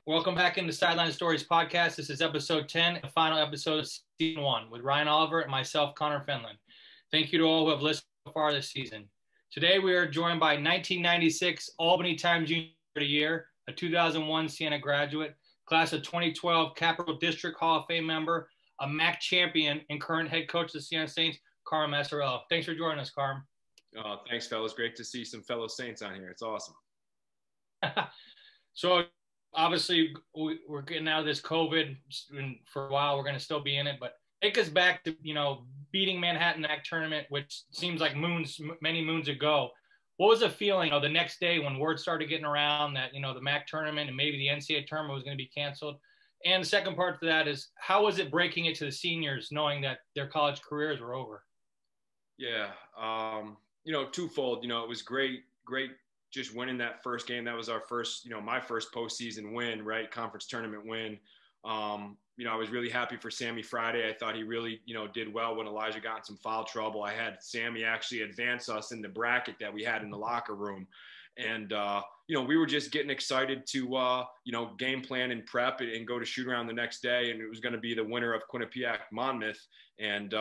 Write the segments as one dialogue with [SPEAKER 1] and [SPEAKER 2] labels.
[SPEAKER 1] Welcome back into Sideline Stories podcast. This is episode 10, the final episode of season 1 with Ryan Oliver and myself, Connor Finland. Thank you to all who have listened so far this season. Today we are joined by 1996 Albany Times Junior of the Year, a 2001 Siena graduate, class of 2012 Capital District Hall of Fame member, a MAC champion, and current head coach of the Siena Saints, Carmen Maciariello. Thanks for joining us, Carmen.
[SPEAKER 2] Thanks, fellas. Great to see some fellow Saints on here. It's awesome.
[SPEAKER 1] So, obviously, we're getting out of this COVID, and for a while we're going to still be in it, but take us back to, beating Manhattan MAC tournament, which seems like many moons ago. What was the feeling the next day when word started getting around that, the MAC tournament and maybe the NCAA tournament was going to be canceled? And the second part to that is, how was it breaking it to the seniors knowing that their college careers were over?
[SPEAKER 2] Yeah, twofold. It was great just winning that first game. That was our first, my first postseason win, right? Conference tournament win. I was really happy for Sammy Friday. I thought he really, did well when Elijah got in some foul trouble. I had Sammy actually advance us in the bracket that we had in the locker room. And, we were just getting excited to, game plan and prep and go to shoot around the next day. And it was going to be the winner of Quinnipiac Monmouth. And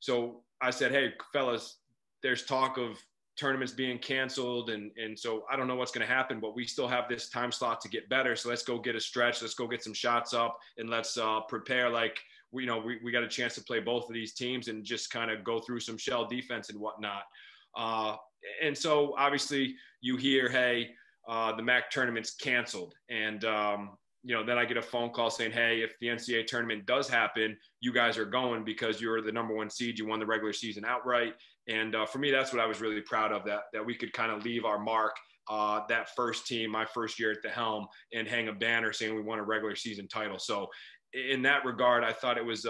[SPEAKER 2] so I said, hey, fellas, there's talk of tournaments being canceled. And so I don't know what's going to happen, but we still have this time slot to get better. So let's go get a stretch. Let's go get some shots up and let's prepare like, we got a chance to play both of these teams and just kind of go through some shell defense and whatnot. And so obviously you hear, hey, the MAC tournament's canceled. And, then I get a phone call saying, hey, if the NCAA tournament does happen, you guys are going because you're the number one seed. You won the regular season outright. And for me, that's what I was really proud of, that we could kind of leave our mark, that first team, my first year at the helm, and hang a banner saying we won a regular season title. So in that regard, I thought it was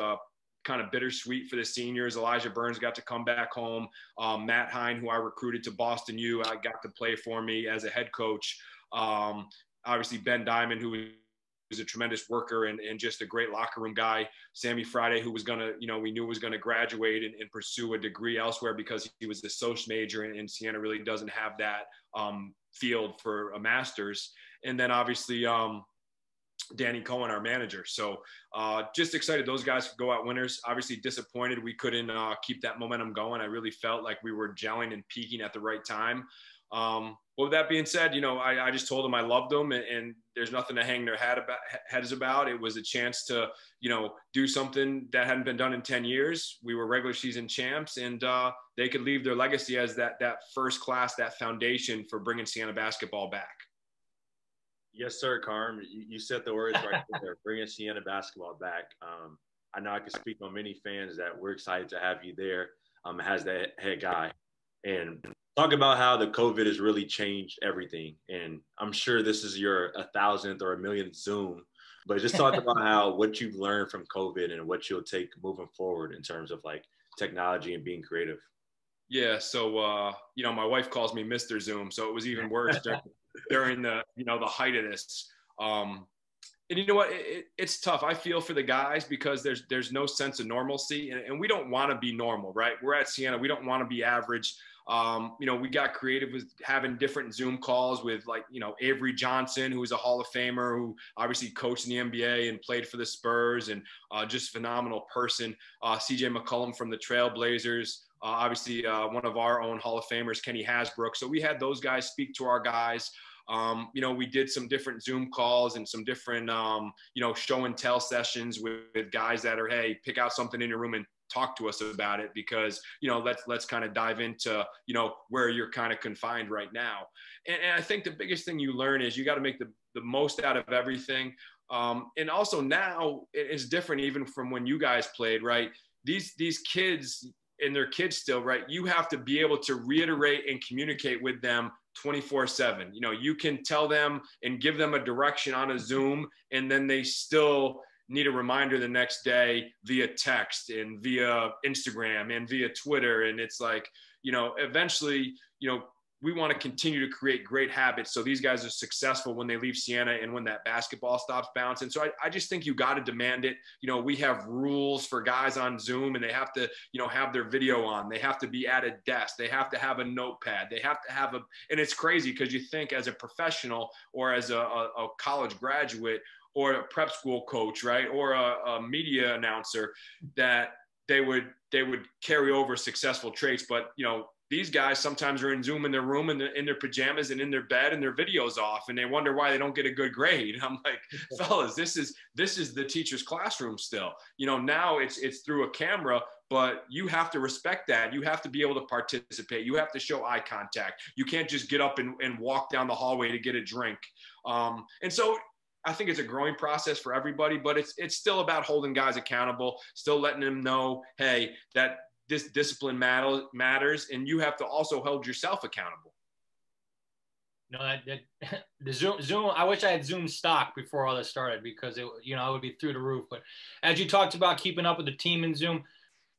[SPEAKER 2] kind of bittersweet for the seniors. Elijah Burns got to come back home. Matt Hine, who I recruited to Boston U, I got to play for me as a head coach. Obviously, Ben Diamond, who was a tremendous worker and just a great locker room guy. Sammy Friday, who was going to, we knew was going to graduate and pursue a degree elsewhere because he was the social major, and Siena really doesn't have that field for a master's. And then obviously Danny Cohen, our manager. So just excited those guys could go out winners. Obviously disappointed we couldn't keep that momentum going. I really felt like we were gelling and peaking at the right time. With that being said, I just told them I loved them and there's nothing to hang their heads about. It was a chance to, do something that hadn't been done in 10 years. We were regular season champs, and they could leave their legacy as that first class, that foundation for bringing Siena basketball back.
[SPEAKER 3] Yes, sir, Carm. You said the words right there, bringing Siena basketball back. I know I can speak on many fans that we're excited to have you there as the head guy. And talk about how the COVID has really changed everything. And I'm sure this is your 1,000th or 1,000,000th Zoom, but just talk about what you've learned from COVID and what you'll take moving forward in terms of like technology and being creative.
[SPEAKER 2] Yeah. So, my wife calls me Mr. Zoom. So it was even worse during the, the height of this. And you know what? It's tough. I feel for the guys because there's no sense of normalcy, and we don't want to be normal, right? We're at Siena. We don't want to be average. We got creative with having different Zoom calls with Avery Johnson, who was a Hall of Famer, who obviously coached in the NBA and played for the Spurs, and just phenomenal person. CJ McCollum from the Trailblazers, obviously one of our own Hall of Famers, Kenny Hasbrook. So we had those guys speak to our guys. We did some different Zoom calls and some different, show and tell sessions with guys that are, hey, pick out something in your room and talk to us about it because, let's kind of dive into, where you're kind of confined right now. And I think the biggest thing you learn is you got to make the most out of everything. And also now it's different even from when you guys played, right? These kids, and they're kids still, right? You have to be able to reiterate and communicate with them 24/7. You can tell them and give them a direction on a Zoom, and then they still need a reminder the next day via text and via Instagram and via Twitter. And it's like, eventually, we want to continue to create great habits so these guys are successful when they leave Siena and when that basketball stops bouncing. So I just think you got to demand it. You know, we have rules for guys on Zoom, and they have to, you know, have their video on. They have to be at a desk. They have to have a notepad. They have to have and it's crazy because you think as a professional or as a college graduate or a prep school coach, right, or a media announcer, that they would carry over successful traits. But, you know, these guys sometimes are in Zoom in their room and in their pajamas and in their bed, and their video's off, and they wonder why they don't get a good grade. I'm like, fellas, this is the teacher's classroom still. You know, now it's through a camera, but you have to respect that. You have to be able to participate. You have to show eye contact. You can't just get up and walk down the hallway to get a drink. And so I think it's a growing process for everybody, but it's still about holding guys accountable, still letting them know, hey, that this discipline matters, and you have to also hold yourself accountable.
[SPEAKER 1] No, the Zoom. I wish I had Zoom stock before all this started, because it would be through the roof. But as you talked about keeping up with the team in Zoom,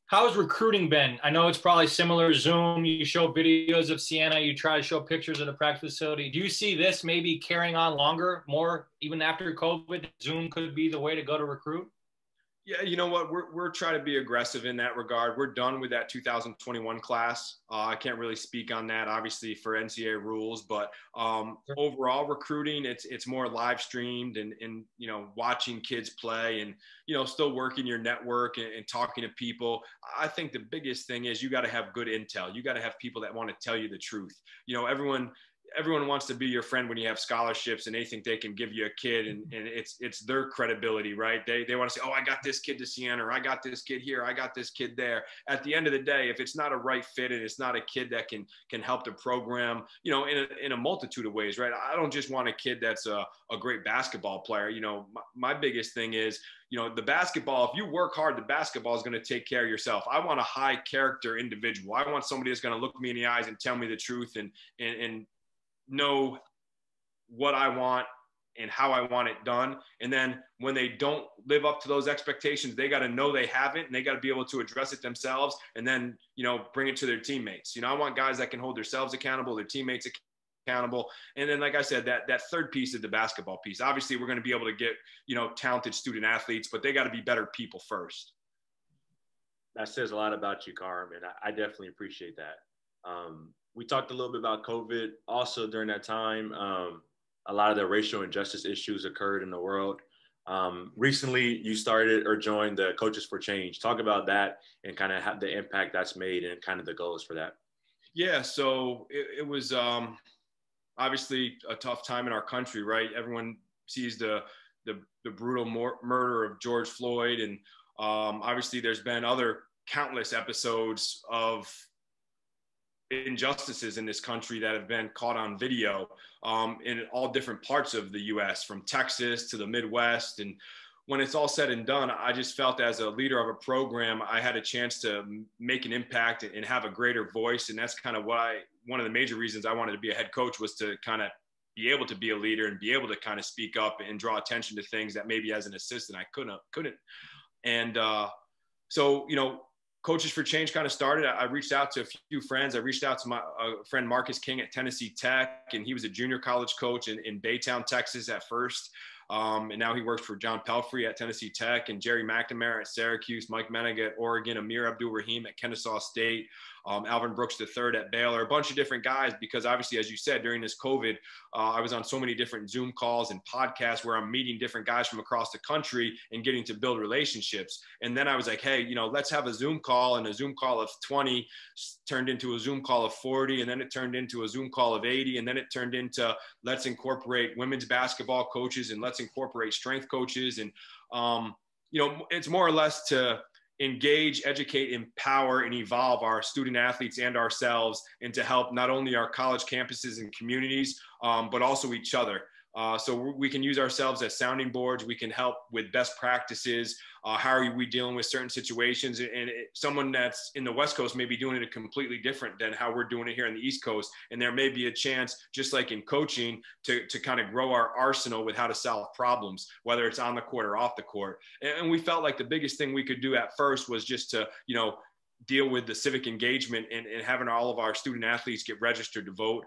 [SPEAKER 1] how has recruiting been? I know it's probably similar. Zoom, you show videos of Siena, you try to show pictures of the practice facility. Do you see this maybe carrying on longer, more even after COVID? Zoom could be the way to go to recruit?
[SPEAKER 2] Yeah, you know what? We're trying to be aggressive in that regard. We're done with that 2021 class. I can't really speak on that, obviously, for NCAA rules, but overall recruiting, it's more live streamed and you know, watching kids play and, you know, still working your network and talking to people. I think the biggest thing is you got to have good intel. You got to have people that want to tell you the truth. You know, everyone wants to be your friend when you have scholarships and they think they can give you a kid, and it's their credibility, right? They want to say, oh, I got this kid to Siena, or I got this kid here, I got this kid there. At the end of the day, if it's not a right fit and it's not a kid that can help the program, you know, in a multitude of ways, right? I don't just want a kid that's a great basketball player. You know, my biggest thing is, you know, the basketball, if you work hard, the basketball is going to take care of yourself. I want a high character individual. I want somebody that's going to look me in the eyes and tell me the truth and know what I want and how I want it done. And then when they don't live up to those expectations, they got to know they haven't, and they got to be able to address it themselves, and then, you know, bring it to their teammates. You know, I want guys that can hold themselves accountable, their teammates accountable. And then, like I said, that third piece is the basketball piece. Obviously, we're going to be able to get, you know, talented student athletes, but they got to be better people first.
[SPEAKER 3] That says a lot about you, Carmen. I definitely appreciate that. We talked a little bit about COVID. Also, during that time, a lot of the racial injustice issues occurred in the world. Recently, you started or joined the Coaches for Change. Talk about that and kind of the impact that's made and kind of the goals for that.
[SPEAKER 2] Yeah, so it was obviously a tough time in our country, right? Everyone sees the brutal murder of George Floyd, and obviously there's been other countless episodes of injustices in this country that have been caught on video in all different parts of the US, from Texas to the Midwest. And when it's all said and done, I just felt as a leader of a program, I had a chance to make an impact and have a greater voice. And that's kind of why one of the major reasons I wanted to be a head coach was to kind of be able to be a leader and be able to kind of speak up and draw attention to things that maybe as an assistant I couldn't. And so, you know, Coaches for Change kind of started. I reached out to a few friends. I reached out to my friend Marcus King at Tennessee Tech, and he was a junior college coach in Baytown, Texas at first. And now he works for John Pelfrey at Tennessee Tech, and Jerry McNamara at Syracuse, Mike Menega at Oregon, Amir Abdul-Rahim at Kennesaw State, Alvin Brooks III at Baylor, a bunch of different guys, because obviously, as you said, during this COVID, I was on so many different Zoom calls and podcasts where I'm meeting different guys from across the country and getting to build relationships. And then I was like, hey, you know, let's have a Zoom call, and a Zoom call of 20 turned into a Zoom call of 40, and then it turned into a Zoom call of 80, and then it turned into let's incorporate women's basketball coaches and let's incorporate strength coaches. And, you know, it's more or less to engage, educate, empower, and evolve our student athletes and ourselves, and to help not only our college campuses and communities, but also each other. So we can use ourselves as sounding boards. We can help with best practices. How are we dealing with certain situations? And someone that's in the West Coast may be doing it completely different than how we're doing it here in the East Coast. And there may be a chance, just like in coaching, to kind of grow our arsenal with how to solve problems, whether it's on the court or off the court. And we felt like the biggest thing we could do at first was just to, you know, deal with the civic engagement and having all of our student athletes get registered to vote.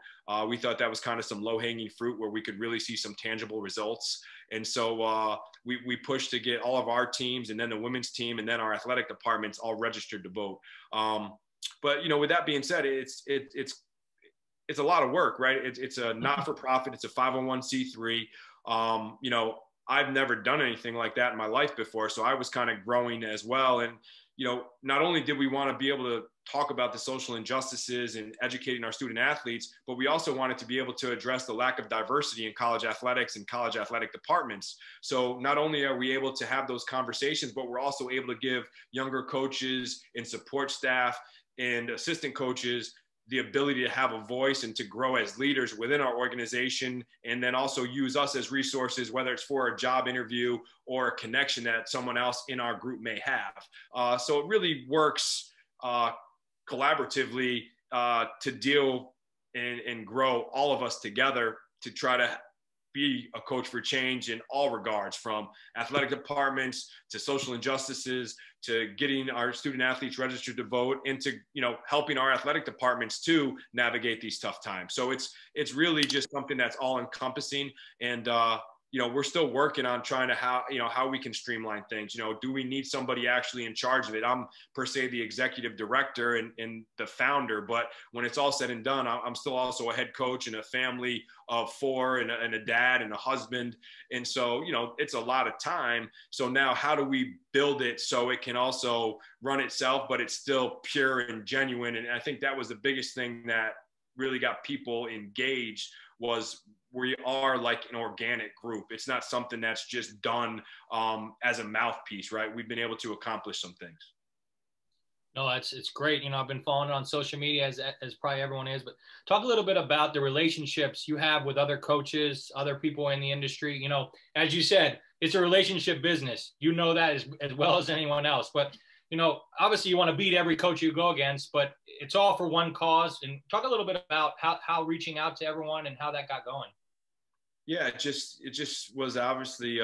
[SPEAKER 2] We thought that was kind of some low-hanging fruit where we could really see some tangible results. And so we pushed to get all of our teams, and then the women's team, and then our athletic departments all registered to vote. But, you know, with that being said, it's a lot of work, right? It's a not-for-profit. It's a 501c3. You know, I've never done anything like that in my life before. So I was kind of growing as well. And, you know, not only did we want to be able to talk about the social injustices and educating our student athletes, but we also wanted to be able to address the lack of diversity in college athletics and college athletic departments. So not only are we able to have those conversations, but we're also able to give younger coaches and support staff and assistant coaches the ability to have a voice and to grow as leaders within our organization, and then also use us as resources, whether it's for a job interview or a connection that someone else in our group may have. So it really works collaboratively to deal and grow all of us together to try to be a coach for change in all regards, from athletic departments to social injustices to getting our student athletes registered to vote, and to, you know, helping our athletic departments to navigate these tough times. So it's really just something that's all encompassing. And you know, we're still working on trying to how we can streamline things. You know, do we need somebody actually in charge of it? I'm per se the executive director and the founder, but when it's all said and done, I'm still also a head coach and a family of 4 and a dad and a husband. And so, you know, it's a lot of time. So now how do we build it so it can also run itself, but it's still pure and genuine? And I think that was the biggest thing that really got people engaged, was we are like an organic group. It's not something that's just done as a mouthpiece, right? We've been able to accomplish some things.
[SPEAKER 1] No, it's great. You know, I've been following it on social media as probably everyone is, but talk a little bit about the relationships you have with other coaches, other people in the industry. You know, as you said, it's a relationship business. You know that as well as anyone else. But, you know, obviously you want to beat every coach you go against, but it's all for one cause. And talk a little bit about how reaching out to everyone and how that got going.
[SPEAKER 2] Yeah, it just was obviously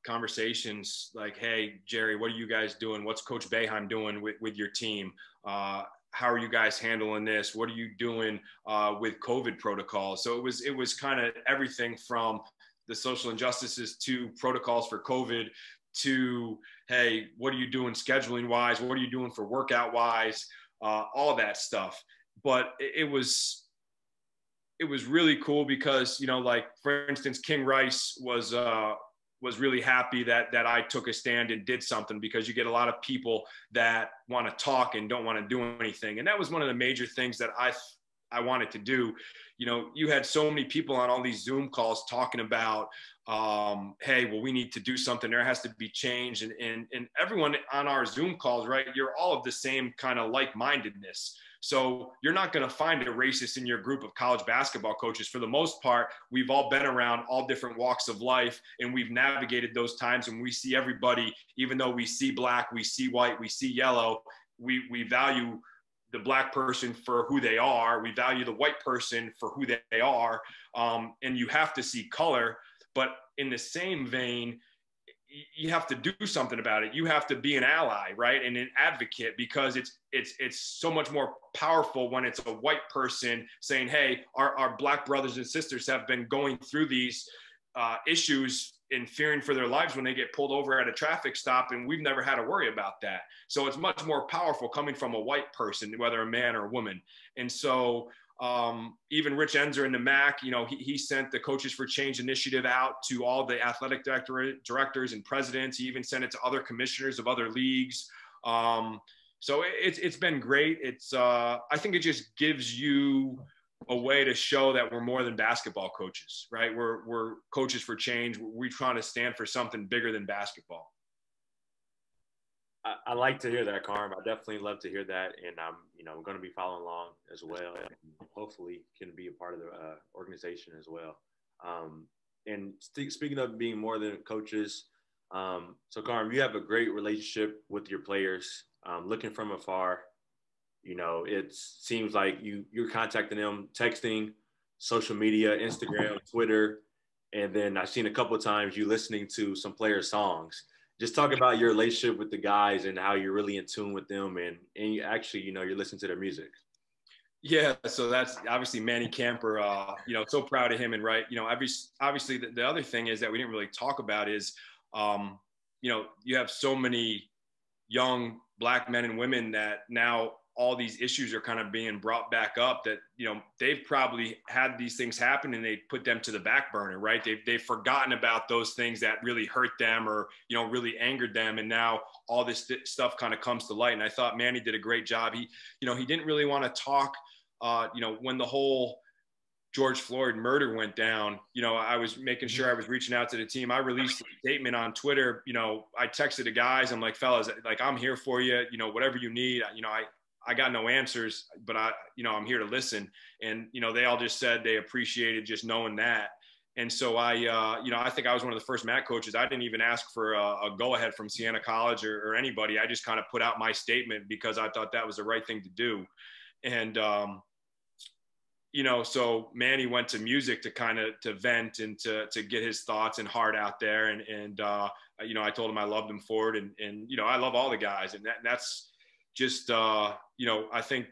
[SPEAKER 2] conversations like, hey, Jerry, what are you guys doing? What's Coach Boeheim doing with your team? How are you guys handling this? What are you doing with COVID protocols? So it was kind of everything from the social injustices to protocols for COVID to, hey, what are you doing scheduling wise? What are you doing for workout wise? All that stuff. But it was really cool because, you know, like, for instance, King Rice was really happy that I took a stand and did something, because you get a lot of people that want to talk and don't want to do anything. And that was one of the major things that I wanted to do. You know, you had so many people on all these Zoom calls talking about, hey, well, we need to do something. There has to be change. And everyone on our Zoom calls, right, you're all of the same kind of like-mindedness. So you're not going to find a racist in your group of college basketball coaches. For the most part, we've all been around all different walks of life, and we've navigated those times, and we see everybody, even though we see black, we see white, we see yellow, we value the black person for who they are. We value the white person for who they are. And you have to see color, but in the same vein, you have to do something about it. You have to be an ally, right? And an advocate, because it's so much more powerful when it's a white person saying, hey, our black brothers and sisters have been going through these issues and fearing for their lives when they get pulled over at a traffic stop, and we've never had to worry about that. So it's much more powerful coming from a white person, whether a man or a woman. And so even Rich Enzer in the MAC, you know, he sent the Coaches for Change initiative out to all the athletic directors and presidents. He even sent it to other commissioners of other leagues. So it's been great. I think it just gives you a way to show that we're more than basketball coaches, right? We're coaches for change. We're trying to stand for something bigger than basketball.
[SPEAKER 3] I like to hear that, Carm. I definitely love to hear that, and I'm going to be following along as well, and hopefully can be a part of the organization as well. And speaking of being more than coaches, so Carm, you have a great relationship with your players. Looking from afar, you know, it seems like you're contacting them, texting, social media, Instagram, Twitter, and then I've seen a couple of times you listening to some players' songs. just talk about your relationship with the guys and how you're really in tune with them, and you actually, you're listening to their music.
[SPEAKER 2] Yeah, so that's obviously Manny Camper. So proud of him. And right, obviously the other thing is that we didn't really talk about is, you have so many young Black men and women that now all these issues are kind of being brought back up, that they've probably had these things happen and they put them to the back burner, right? They've forgotten about those things that really hurt them or really angered them, and now all this stuff kind of comes to light. And I thought Manny did a great job. He didn't really want to talk when the whole George Floyd murder went down. I was making sure I was reaching out to the team. I released a statement on Twitter. I texted the guys. I'm like, fellas, like, I'm here for you. Whatever you need. I got no answers, but I'm here to listen. And they all just said they appreciated just knowing that. And so I think I was one of the first MAC coaches. I didn't even ask for a go-ahead from Siena College or anybody. I just kind of put out my statement because I thought that was the right thing to do. And so Manny went to music to kind of to vent and to get his thoughts and heart out there. And I told him I loved him for it. And I love all the guys. And that's just, I think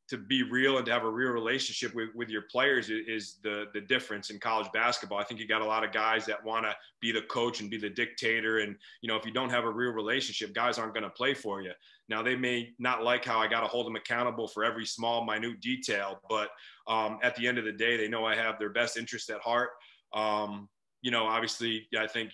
[SPEAKER 2] to be real and to have a real relationship with your players is the difference in college basketball. I think you got a lot of guys that want to be the coach and be the dictator. And, if you don't have a real relationship, guys aren't going to play for you. Now, they may not like how I got to hold them accountable for every small, minute detail, but at the end of the day, they know I have their best interest at heart. Obviously, I think,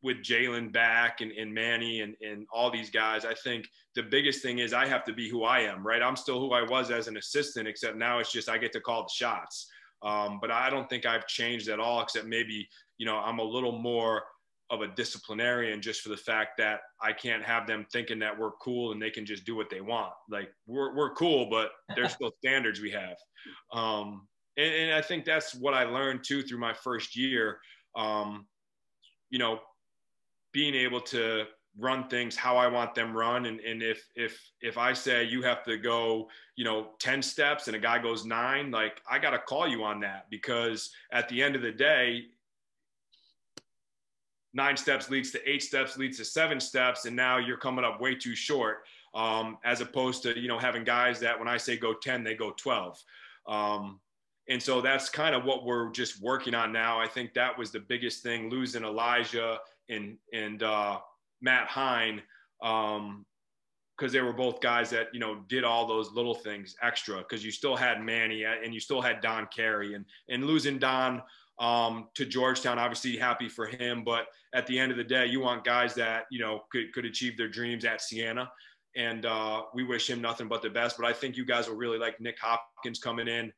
[SPEAKER 2] with Jalen back and Manny and all these guys, I think the biggest thing is I have to be who I am, right? I'm still who I was as an assistant, except now it's just I get to call the shots. But I don't think I've changed at all, except maybe, I'm a little more of a disciplinarian, just for the fact that I can't have them thinking that we're cool and they can just do what they want. Like, we're cool, but there's still standards we have. And I think that's what I learned too through my first year. Being able to run things how I want them run. And if I say you have to go, 10 steps and a guy goes 9, like, I got to call you on that, because at the end of the day, 9 steps leads to 8 steps, leads to 7 steps. And now you're coming up way too short, as opposed to, having guys that when I say go 10, they go 12. And so that's kind of what we're just working on now. I think that was the biggest thing, losing Elijah and Matt Hine, because they were both guys that, did all those little things extra, because you still had Manny and you still had Don Carey, and losing Don to Georgetown, obviously happy for him. But at the end of the day, you want guys that, could achieve their dreams at Siena. And we wish him nothing but the best. But I think you guys will really like Nick Hopkins coming in.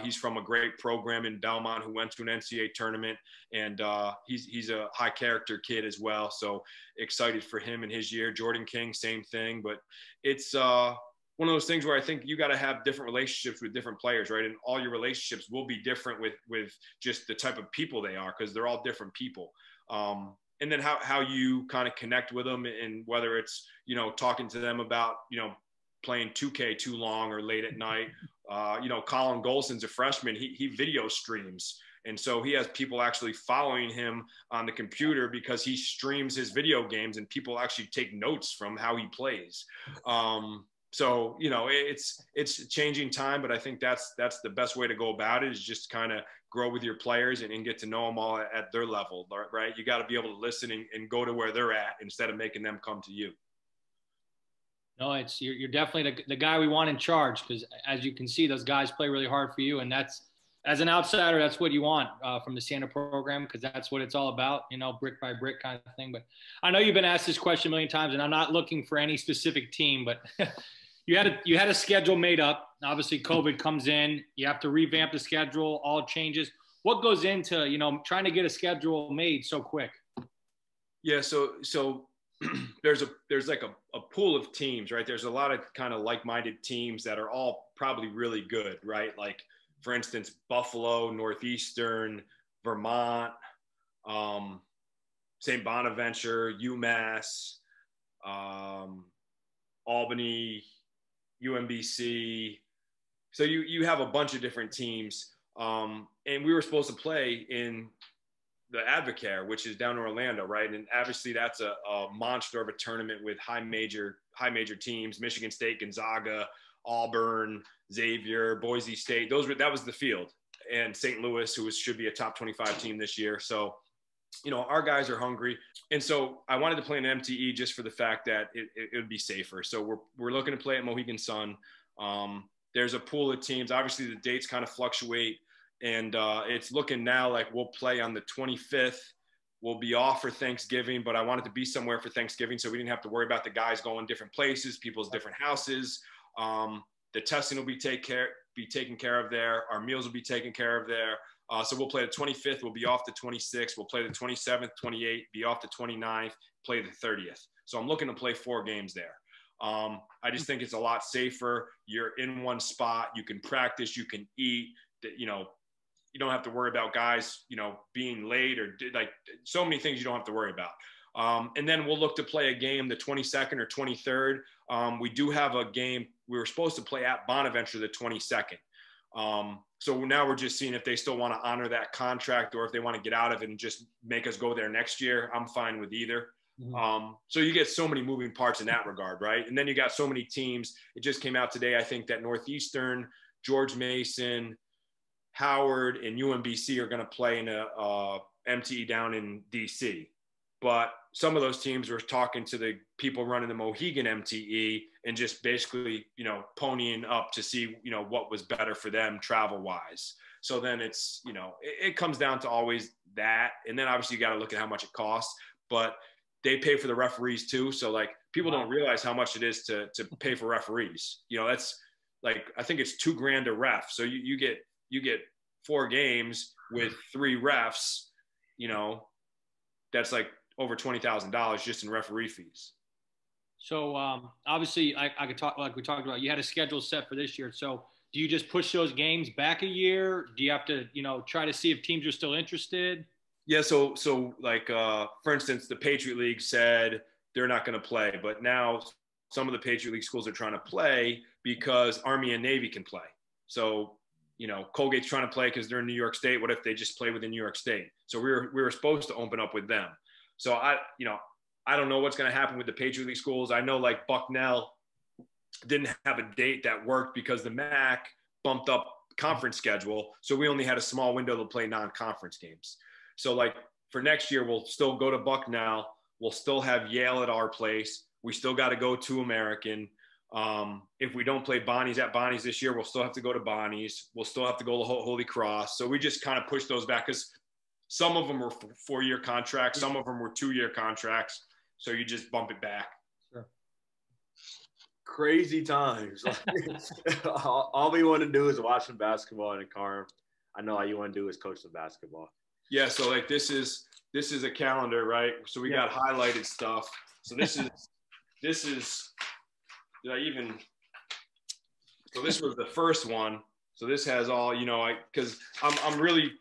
[SPEAKER 2] He's from a great program in Belmont who went to an NCAA tournament. And he's a high character kid as well. So excited for him in his year. Jordan King, same thing. But it's one of those things where I think you got to have different relationships with different players, right? And all your relationships will be different with just the type of people they are, because they're all different people. And then how you kind of connect with them, and whether it's, talking to them about, playing 2K too long or late at night. Colin Golson's a freshman. He video streams. And so he has people actually following him on the computer because he streams his video games, and people actually take notes from how he plays. So, it's changing time, but I think that's the best way to go about it, is just kind of grow with your players and get to know them all at their level, right? You got to be able to listen and go to where they're at instead of making them come to you.
[SPEAKER 1] No, you're definitely the guy we want in charge, because as you can see, those guys play really hard for you. And that's, as an outsider, that's what you want from the Siena program, because that's what it's all about, brick by brick kind of thing. But I know you've been asked this question a million times, and I'm not looking for any specific team, but you had a schedule made up. Obviously, COVID comes in. You have to revamp the schedule, all changes. What goes into, trying to get a schedule made so quick?
[SPEAKER 2] Yeah, so there's like a pool of teams, right? There's a lot of kind of like-minded teams that are all probably really good, right? Like, for instance, Buffalo, Northeastern, Vermont, St. Bonaventure, UMass, Albany, UMBC. So you have a bunch of different teams. And we were supposed to play in the Advocare, which is down in Orlando, right? And obviously that's a monster of a tournament with high major teams, Michigan State, Gonzaga, Auburn, Xavier, Boise State. That was the field. And St. Louis, who should be a top 25 team this year. So, our guys are hungry. And so I wanted to play an MTE just for the fact that it would be safer. So we're looking to play at Mohegan Sun. There's a pool of teams. Obviously, the dates kind of fluctuate. And it's looking now like we'll play on the 25th. We'll be off for Thanksgiving, but I wanted to be somewhere for Thanksgiving so we didn't have to worry about the guys going different places, people's different houses. The testing will be taken care of there. Our meals will be taken care of there. So we'll play the 25th. We'll be off the 26th. We'll play the 27th, 28th, be off the 29th, play the 30th. So I'm looking to play 4 games there. I just think it's a lot safer. You're in one spot. You can practice. You can eat. You don't have to worry about guys, being late or like so many things you don't have to worry about. And then we'll look to play a game the 22nd or 23rd. We do have a game. We were supposed to play at Bonaventure the 22nd. So now we're just seeing if they still want to honor that contract or if they want to get out of it and just make us go there next year. I'm fine with either. Mm-hmm. So you get so many moving parts in that regard, right? And then you got so many teams. It just came out today, I think, that Northeastern, George Mason, Howard, and UMBC are going to play in a MTE down in DC. But some of those teams were talking to the people running the Mohegan MTE and just basically, ponying up to see, what was better for them travel wise. So then it's, it comes down to always that. And then obviously you got to look at how much it costs, but they pay for the referees too. So like people don't realize how much it is to pay for referees. That's like, I think it's $2,000 a ref. So you get 4 games with 3 refs, that's like over $20,000 just in referee fees.
[SPEAKER 1] So obviously I could talk, like we talked about, you had a schedule set for this year. So do you just push those games back a year? Do you have to, try to see if teams are still interested?
[SPEAKER 2] Yeah. So like, for instance, the Patriot League said they're not going to play, but now some of the Patriot League schools are trying to play because Army and Navy can play. So, Colgate's trying to play because they're in New York State. What if they just play within New York State? So we were supposed to open up with them. So I don't know what's going to happen with the Patriot League schools. I know like Bucknell didn't have a date that worked because the MAC bumped up conference schedule. So we only had a small window to play non-conference games. So like for next year, we'll still go to Bucknell. We'll still have Yale at our place. We still got to go to American. If we don't play Bonnie's at Bonnie's this year, we'll still have to go to Bonnie's. We'll still have to go to Holy Cross. So we just kind of push those back because some of them were 4-year contracts. Some of them were 2-year contracts. So you just bump it back.
[SPEAKER 1] Sure.
[SPEAKER 3] Crazy times. All we want to do is watch some basketball. And Carm, I know all you want to do is coach some basketball.
[SPEAKER 2] Yeah. So like this is a calendar, right? So we got highlighted stuff. So this is so this was the first one. So this has all, because I'm really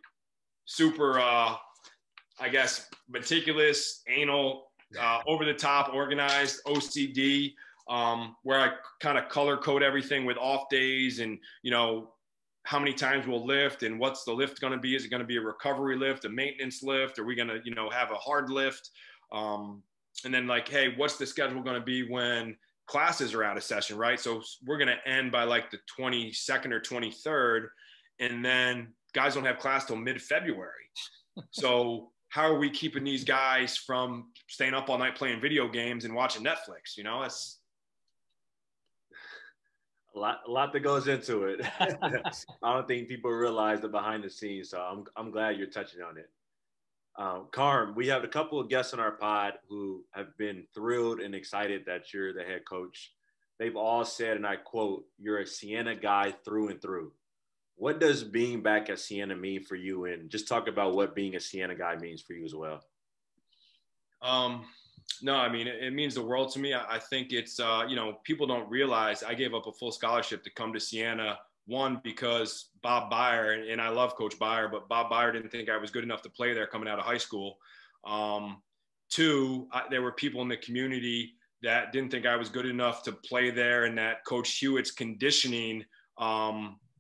[SPEAKER 2] super, I guess, meticulous, anal, over the top, organized, OCD, where I kind of color code everything with off days and, how many times we'll lift and what's the lift going to be? Is it going to be a recovery lift, a maintenance lift? Are we going to, have a hard lift? And then like, hey, what's the schedule going to be when classes are out of session, right? So we're going to end by like the 22nd or 23rd. And then guys don't have class till mid-February. So how are we keeping these guys from staying up all night playing video games and watching Netflix? That's
[SPEAKER 3] a lot that goes into it. I don't think people realize the behind the scenes. So I'm glad you're touching on it. Carm, we have a couple of guests on our pod who have been thrilled and excited that you're the head coach. They've all said, and I quote, "You're a Siena guy through and through." What does being back at Siena mean for you? And just talk about what being a Siena guy means for you as well.
[SPEAKER 2] No, I mean, it means the world to me. I think it's, people don't realize I gave up a full scholarship to come to Siena. One, because Bob Byer, and I love Coach Byer, but Bob Byer didn't think I was good enough to play there coming out of high school. 2, there were people in the community that didn't think I was good enough to play there, and that Coach Hewitt's conditioning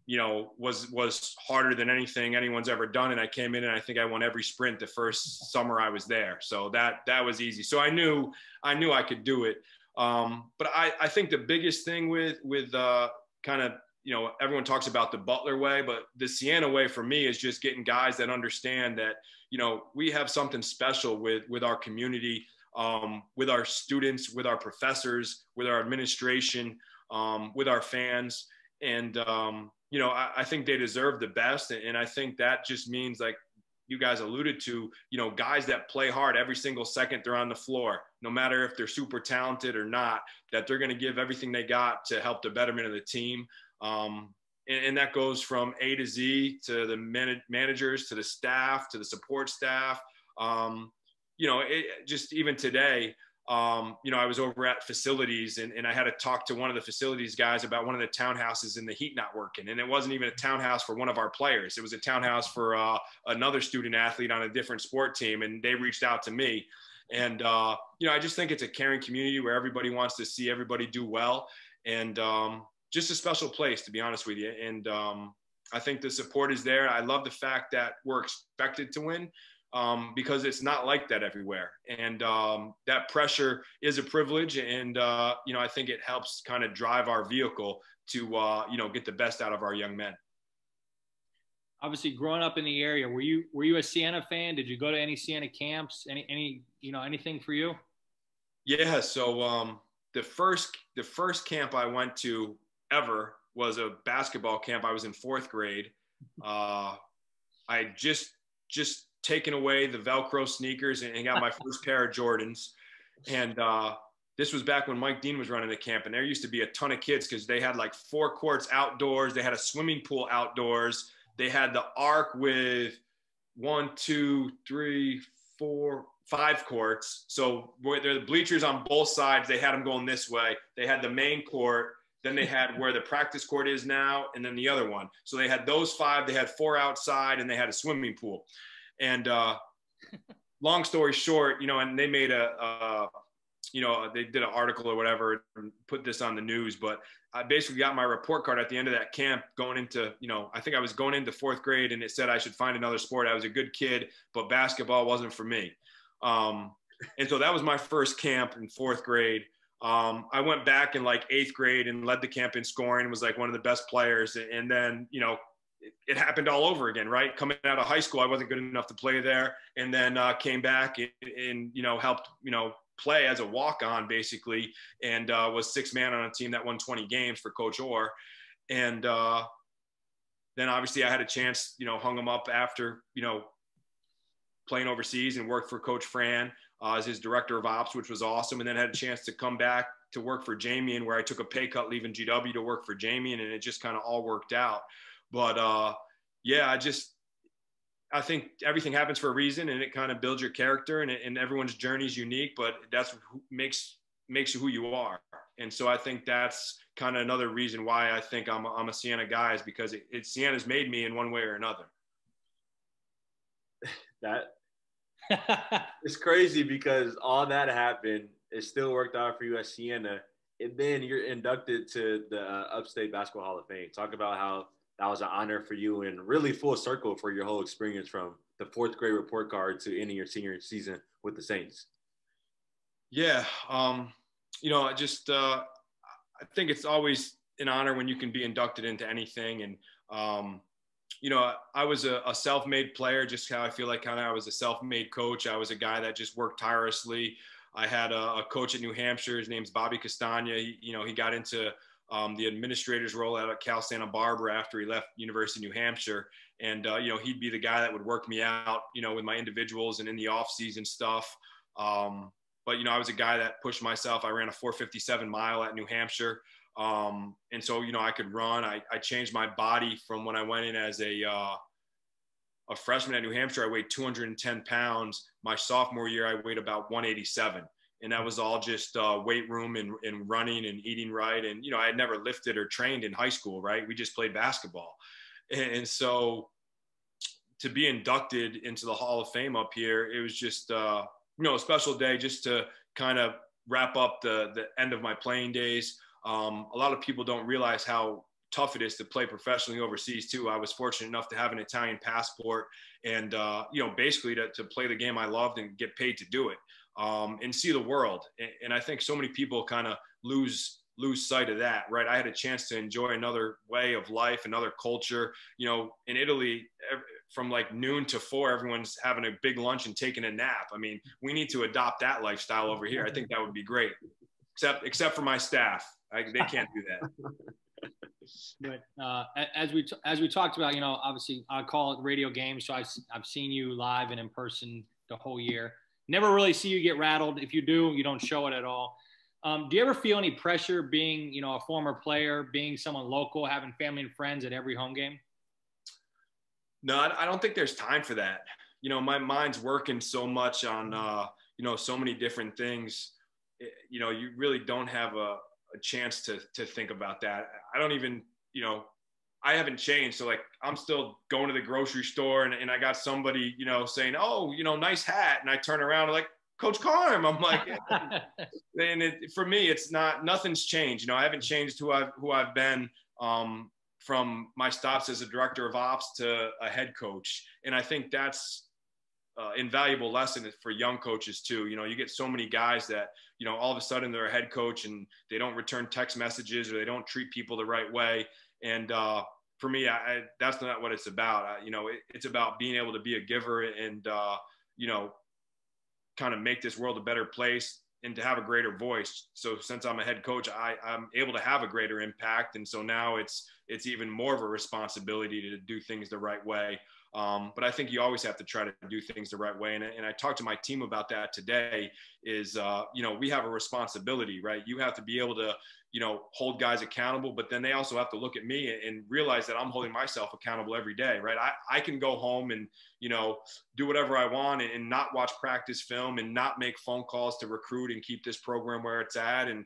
[SPEAKER 2] was harder than anything anyone's ever done. And I came in and I think I won every sprint the first summer I was there. So that was easy. So I knew I could do it. But I think the biggest thing with kind of, everyone talks about the Butler way, but the Siena way for me is just getting guys that understand that, we have something special with our community, with our students, with our professors, with our administration, with our fans. And, I think they deserve the best. And I think that just means, like you guys alluded to, guys that play hard every single second they're on the floor, no matter if they're super talented or not, that they're going to give everything they got to help the betterment of the team. And that goes from A to Z, to the managers, to the staff, to the support staff. Just even today, I was over at facilities and I had to talk to one of the facilities guys about one of the townhouses in the heat not working. And it wasn't even a townhouse for one of our players. It was a townhouse for another student athlete on a different sport team. And they reached out to me. And, I just think it's a caring community where everybody wants to see everybody do well. And just a special place, to be honest with you. And I think the support is there. I love the fact that we're expected to win. Because it's not like that everywhere. And that pressure is a privilege. And, I think it helps kind of drive our vehicle to, get the best out of our young men.
[SPEAKER 1] Obviously, growing up in the area, were you a Siena fan? Did you go to any Siena camps? Anything for you?
[SPEAKER 2] Yeah. So the first camp I went to ever was a basketball camp. I was in 4th grade. I just taken away the Velcro sneakers and got my first pair of Jordans. And this was back when Mike Dean was running the camp. And there used to be a ton of kids because they had like 4 courts outdoors. They had a swimming pool outdoors. They had the arc with 1, 2, 3, 4, 5 courts. So there are the bleachers on both sides. They had them going this way. They had the main court. Then they had where the practice court is now, and then the other one. So they had those 5. They had 4 outside, and they had a swimming pool. And long story short, and they made they did an article or whatever and put this on the news, but I basically got my report card at the end of that camp going into, I think I was going into 4th grade, and it said I should find another sport. I was a good kid, but basketball wasn't for me. And so that was my first camp in 4th grade. I went back in like 8th grade and led the camp in scoring, was like one of the best players. And then, it happened all over again, right? Coming out of high school, I wasn't good enough to play there. And then came back and helped, play as a walk-on basically. And was 6th man on a team that won 20 games for Coach Orr. And then obviously I had a chance, hung him up after, playing overseas, and worked for Coach Fran as his director of ops, which was awesome. And then had a chance to come back to work for Jamie, and where I took a pay cut leaving GW to work for Jamie, and it just kind of all worked out. But I think everything happens for a reason, and it kind of builds your character, and everyone's journey is unique, but that's what makes you who you are. And so I think that's kind of another reason why I think I'm a Siena guy, is because Siena's made me in one way or another.
[SPEAKER 3] That it's crazy, because all that happened, it still worked out for you at Siena, and then you're inducted to the Upstate Basketball Hall of Fame. Talk about how that was an honor for you, and really full circle for your whole experience from the 4th grade report card to ending your senior season with the Saints.
[SPEAKER 2] Yeah. I think it's always an honor when you can be inducted into anything. And, I was a self-made player, just how I feel like kind of I was a self-made coach. I was a guy that just worked tirelessly. I had a coach at New Hampshire. His name's Bobby Castagna. He got into the administrator's role at Cal Santa Barbara after he left University of New Hampshire. And, he'd be the guy that would work me out, with my individuals and in the off season stuff. But, I was a guy that pushed myself. I ran a 4:57 mile at New Hampshire. And so, I could run. I changed my body from when I went in as a freshman at New Hampshire. I weighed 210 pounds. My sophomore year, I weighed about 187. And that was all just weight room and running and eating right. And, I had never lifted or trained in high school, right? We just played basketball. And so to be inducted into the Hall of Fame up here, it was just, a special day just to kind of wrap up the end of my playing days. A lot of people don't realize how tough it is to play professionally overseas too. I was fortunate enough to have an Italian passport and, basically to play the game I loved and get paid to do it, and see the world. And I think so many people kind of lose sight of that, right? I had a chance to enjoy another way of life, another culture. In Italy, from like noon to 4, everyone's having a big lunch and taking a nap. I mean, we need to adopt that lifestyle over here. I think that would be great, except for my staff. They can't do that.
[SPEAKER 1] But as we talked about, obviously I call it radio games. So I've seen you live and in person the whole year. Never really see you get rattled. If you do, you don't show it at all. Do you ever feel any pressure being, a former player, being someone local, having family and friends at every home game?
[SPEAKER 2] No, I don't think there's time for that. My mind's working so much on, so many different things. You really don't have a chance to think about that. I don't even, I haven't changed. So like, I'm still going to the grocery store and I got somebody, saying, oh, nice hat. And I turn around and like, Coach Carm. I'm like, and for me, it's nothing's changed. I haven't changed who I've been, from my stops as a director of ops to a head coach. And I think that's invaluable lesson for young coaches too. You get so many guys that, all of a sudden they're a head coach and they don't return text messages or they don't treat people the right way. And for me, that's not what it's about. It's about being able to be a giver and, kind of make this world a better place and to have a greater voice. So since I'm a head coach, I'm able to have a greater impact. And so now it's even more of a responsibility to do things the right way. But I think you always have to try to do things the right way. And I talked to my team about that today is, we have a responsibility, right? You have to be able to, hold guys accountable, but then they also have to look at me and realize that I'm holding myself accountable every day, right? I can go home and, do whatever I want and not watch practice film and not make phone calls to recruit and keep this program where it's at. And,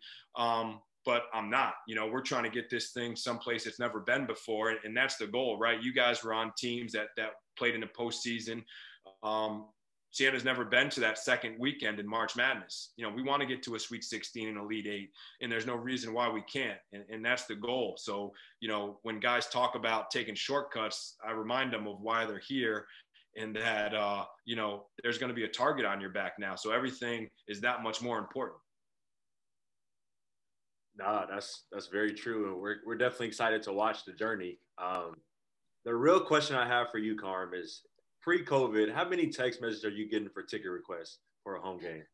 [SPEAKER 2] but I'm not, we're trying to get this thing someplace it's never been before. And that's the goal, right? You guys were on teams that played in the postseason. Siena's never been to that second weekend in March Madness. We want to get to a Sweet 16 and Elite 8, and there's no reason why we can't. And that's the goal. So, when guys talk about taking shortcuts, I remind them of why they're here and that, there's going to be a target on your back now. So everything is that much more important.
[SPEAKER 3] No, that's very true. And we're definitely excited to watch the journey. The real question I have for you, Carm, is pre-COVID, how many text messages are you getting for ticket requests for a home game?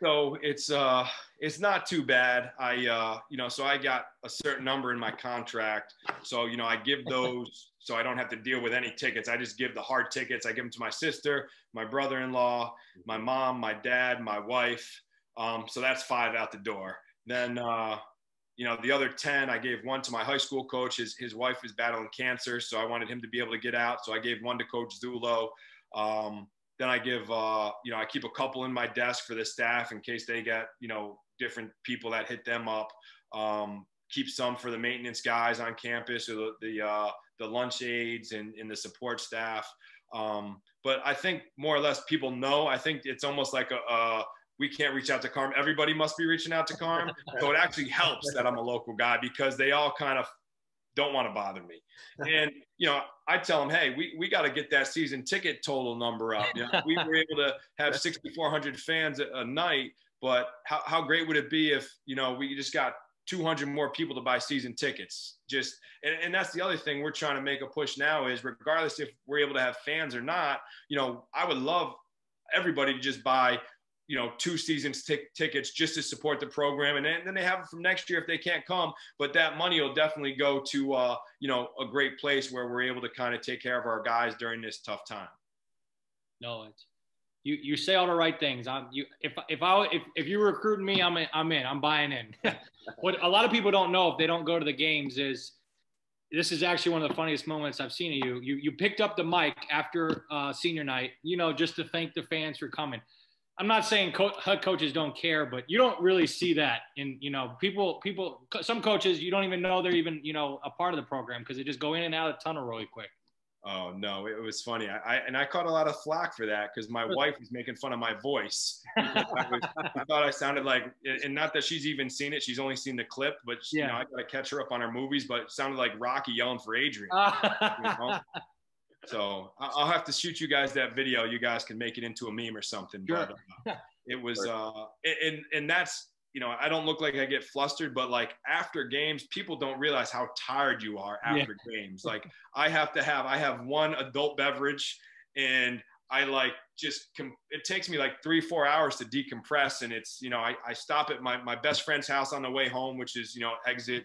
[SPEAKER 2] So it's not too bad. So I got a certain number in my contract. So, I give those so I don't have to deal with any tickets. I just give the hard tickets. I give them to my sister, my brother-in-law, my mom, my dad, my wife. So that's 5 out the door. Then, the other 10, I gave one to my high school coach. His wife is battling cancer, so I wanted him to be able to get out. So I gave one to Coach Zulo. Then I give, I keep a couple in my desk for the staff in case they get, different people that hit them up. Keep some for the maintenance guys on campus or the lunch aides and the support staff. But I think more or less people know. I think it's almost like we can't reach out to Carm. Everybody must be reaching out to Carm. So it actually helps that I'm a local guy because they all kind of don't want to bother me. And, I tell them, hey, we got to get that season ticket total number up. We were able to have 6,400 fans a night, but how great would it be if, we just got 200 more people to buy season tickets? And that's the other thing we're trying to make a push now is regardless if we're able to have fans or not, I would love everybody to just buy 2 seasons tickets just to support the program. And then they have it from next year if they can't come, but that money will definitely go to, a great place where we're able to kind of take care of our guys during this tough time.
[SPEAKER 1] No, you say all the right things. If you're recruiting me, I'm in, I'm buying in. What a lot of people don't know if they don't go to the games is this is actually one of the funniest moments I've seen of you. You picked up the mic after senior night, just to thank the fans for coming. I'm not saying head coaches don't care, but you don't really see that in, people, some coaches, you don't even know they're even, a part of the program because they just go in and out of the tunnel really quick.
[SPEAKER 2] Oh no, it was funny. I caught a lot of flack for that because my wife was making fun of my voice because I thought I sounded like, and not that she's even seen it, she's only seen the clip, but you know, I got to catch her up on her movies, but it sounded like Rocky yelling for Adrian. You know? So I'll have to shoot you guys that video. You guys can make it into a meme or something.
[SPEAKER 1] Sure.
[SPEAKER 2] But it was, and that's, you know, I don't look like I get flustered, but like after games, people don't realize how tired you are after games. Like I have one adult beverage and I like it takes me like 3-4 hours to decompress. And it's, you know, I stop at my best friend's house on the way home, which is, you know, exit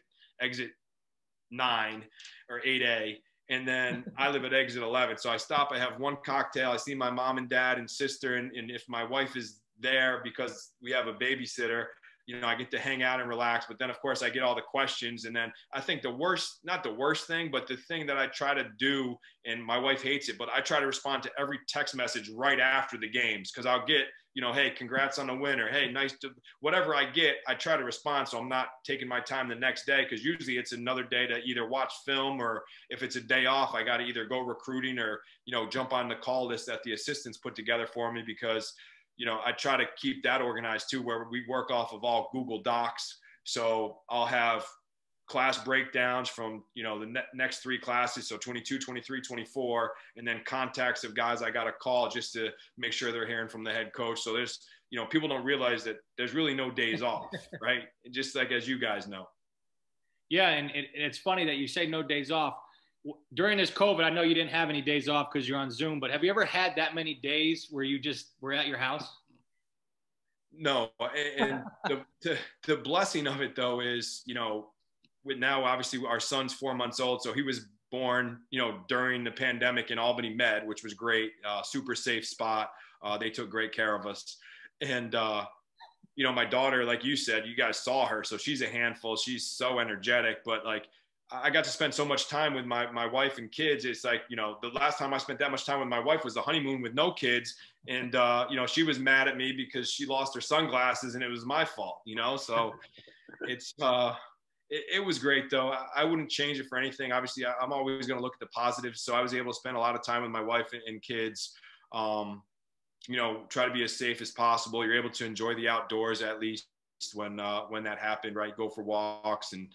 [SPEAKER 2] 9 or 8A. And then I live at exit 11. So I stop, I have one cocktail. I see my mom and dad and sister. And if my wife is there because we have a babysitter, you know, I get to hang out and relax. But then, of course, I get all the questions. And then I think not the worst thing, but the thing that I try to do, and my wife hates it, but I try to respond to every text message right after the games because I'll get, you know, hey, congrats on the win, or hey, nice to whatever I get, I try to respond. So I'm not taking my time the next day because usually it's another day to either watch film, or if it's a day off, I got to either go recruiting or, you know, jump on the call list that the assistants put together for me because, you know, I try to keep that organized too, where we work off of all Google Docs. So I'll have class breakdowns from, you know, the next 3 classes. So 22, 23, 24, and then contacts of guys I got to call just to make sure they're hearing from the head coach. So there's, you know, people don't realize that there's really no days off, right? Just like, as you guys know.
[SPEAKER 1] Yeah. And it's funny that you say no days off. During this COVID, I know you didn't have any days off because you're on Zoom, but have you ever had that many days where you just were at your house?
[SPEAKER 2] No. And the blessing of it though is, you know, with now, obviously our son's 4 months old. So he was born, you know, during the pandemic in Albany Med, which was great. Super safe spot. They took great care of us. And, you know, my daughter, like you said, you guys saw her. So she's a handful. She's so energetic, but like, I got to spend so much time with my wife and kids. It's like, you know, the last time I spent that much time with my wife was the honeymoon with no kids. And, you know, she was mad at me because she lost her sunglasses and it was my fault, you know? So it's, it was great though. I wouldn't change it for anything. Obviously I'm always going to look at the positives. So I was able to spend a lot of time with my wife and kids, you know, try to be as safe as possible. You're able to enjoy the outdoors at least when that happened, right? Go for walks. And,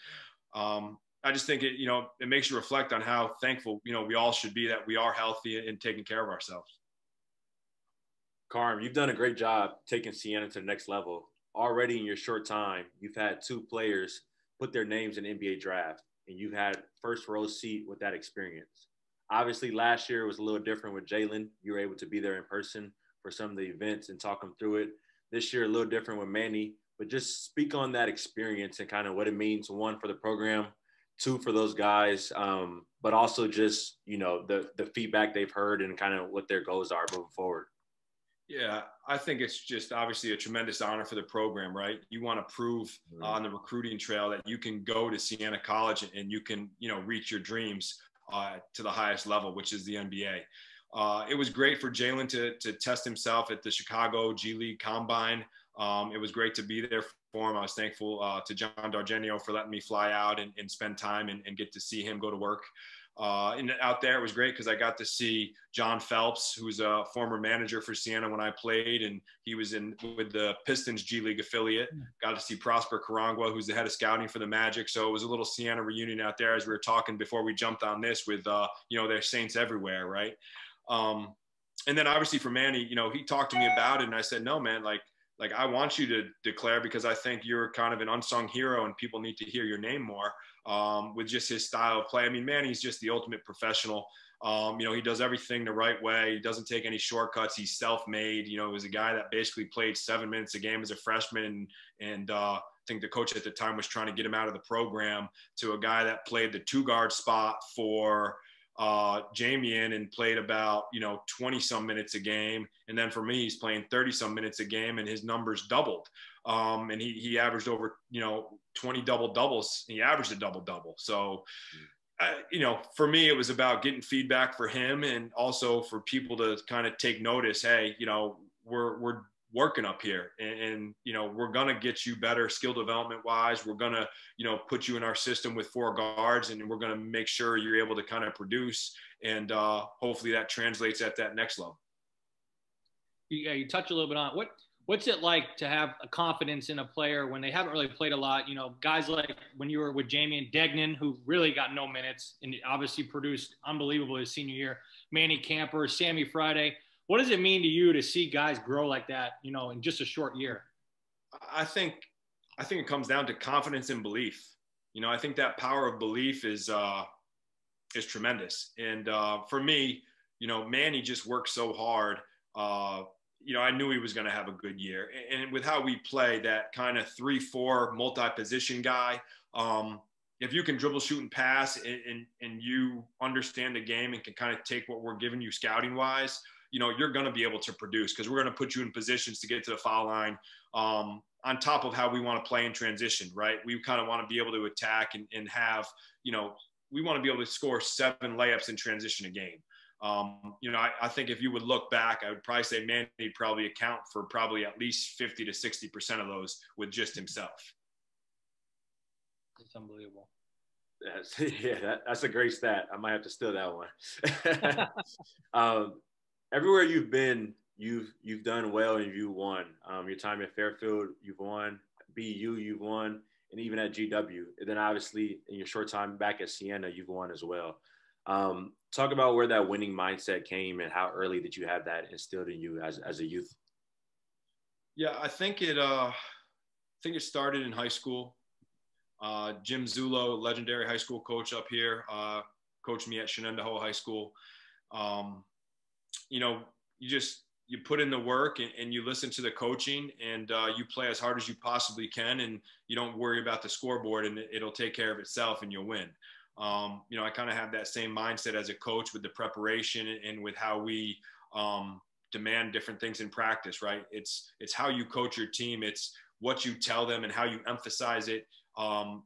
[SPEAKER 2] I just think it makes you reflect on how thankful, you know, we all should be that we are healthy and taking care of ourselves.
[SPEAKER 3] Carm, you've done a great job taking Siena to the next level. Already in your short time, you've had 2 players put their names in the NBA draft, and you've had first row seat with that experience. Obviously, last year was a little different with Jalen. You were able to be there in person for some of the events and talk them through it. This year, a little different with Manny, but just speak on that experience and kind of what it means, 1, for the program, 2, for those guys, but also just, you know, the feedback they've heard and kind of what their goals are moving forward.
[SPEAKER 2] Yeah, I think it's just obviously a tremendous honor for the program, right? You want to prove on the recruiting trail that you can go to Siena College and you can, you know, reach your dreams to the highest level, which is the NBA. It was great for Jalen to test himself at the Chicago G League Combine. It was great to be there for him. I was thankful to John Dargenio for letting me fly out and spend time and get to see him go to work. And out there, it was great because I got to see John Phelps, who's a former manager for Siena when I played, and he was with the Pistons G League affiliate. Got to see Prosper Karangwa, who's the head of scouting for the Magic. So it was a little Siena reunion out there as we were talking before we jumped on this with, you know, there's Saints everywhere, right? And then obviously for Manny, you know, he talked to me about it, and I said, no, man, like I want you to declare because I think you're kind of an unsung hero and people need to hear your name more with just his style of play. I mean, Manny's just the ultimate professional. You know, he does everything the right way. He doesn't take any shortcuts. He's self-made. You know, he was a guy that basically played 7 minutes a game as a freshman. And I think the coach at the time was trying to get him out of the program to a guy that played the 2-guard spot for Jamian and played about, you know, 20 some minutes a game. And then for me, he's playing 30 some minutes a game and his numbers doubled. And he averaged over, you know, 20 double doubles. He averaged a double double. So, you know, for me, it was about getting feedback for him and also for people to kind of take notice. Hey, you know, we're working up here, and we're going to get you better skill development wise. We're going to, put you in our system with 4 guards, and we're going to make sure you're able to kind of produce, and hopefully that translates at that next level.
[SPEAKER 1] Yeah, you touch a little bit on what's it like to have a confidence in a player when they haven't really played a lot? Guys like when you were with Jamie and Degnan, who really got no minutes and obviously produced unbelievable his senior year. Manny Camper, Sammy Friday. What does it mean to you to see guys grow like that, in just a short year?
[SPEAKER 2] I think it comes down to confidence and belief. I think that power of belief is tremendous. And for me, Manny just worked so hard. I knew he was going to have a good year. And with how we play, that kind of 3-4 multi-position guy, if you can dribble, shoot, and pass, and you understand the game and can kind of take what we're giving you scouting wise, you're going to be able to produce, because we're going to put you in positions to get to the foul line, on top of how we want to play in transition, right? We kind of want to be able to attack and have, we want to be able to score 7 layups in transition a game. I think if you would look back, I would probably say Manny probably account for probably at least 50 to 60% of those with just himself.
[SPEAKER 1] It's unbelievable.
[SPEAKER 3] That's a great stat. I might have to steal that one. Everywhere you've been, you've done well and you won. Your time at Fairfield, you've won. BU, you've won, and even at GW. And then obviously in your short time back at Siena, you've won as well. Talk about where that winning mindset came and how early did you have that instilled in you as a youth?
[SPEAKER 2] Yeah, I think it started in high school. Jim Zullo, legendary high school coach up here, coached me at Shenandoah High School. You put in the work and you listen to the coaching, and you play as hard as you possibly can, and you don't worry about the scoreboard, and it'll take care of itself and you'll win. I kind of have that same mindset as a coach with the preparation and with how we demand different things in practice, right? It's how you coach your team. It's what you tell them and how you emphasize it.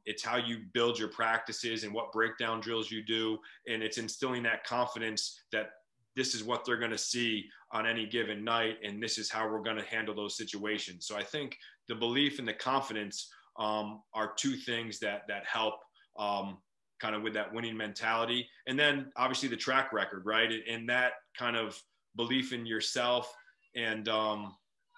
[SPEAKER 2] It's how you build your practices and what breakdown drills you do. And it's instilling that confidence that this is what they're going to see on any given night, and this is how we're going to handle those situations. So I think the belief and the confidence are 2 things that help kind of with that winning mentality. And then obviously the track record, right? And that kind of belief in yourself and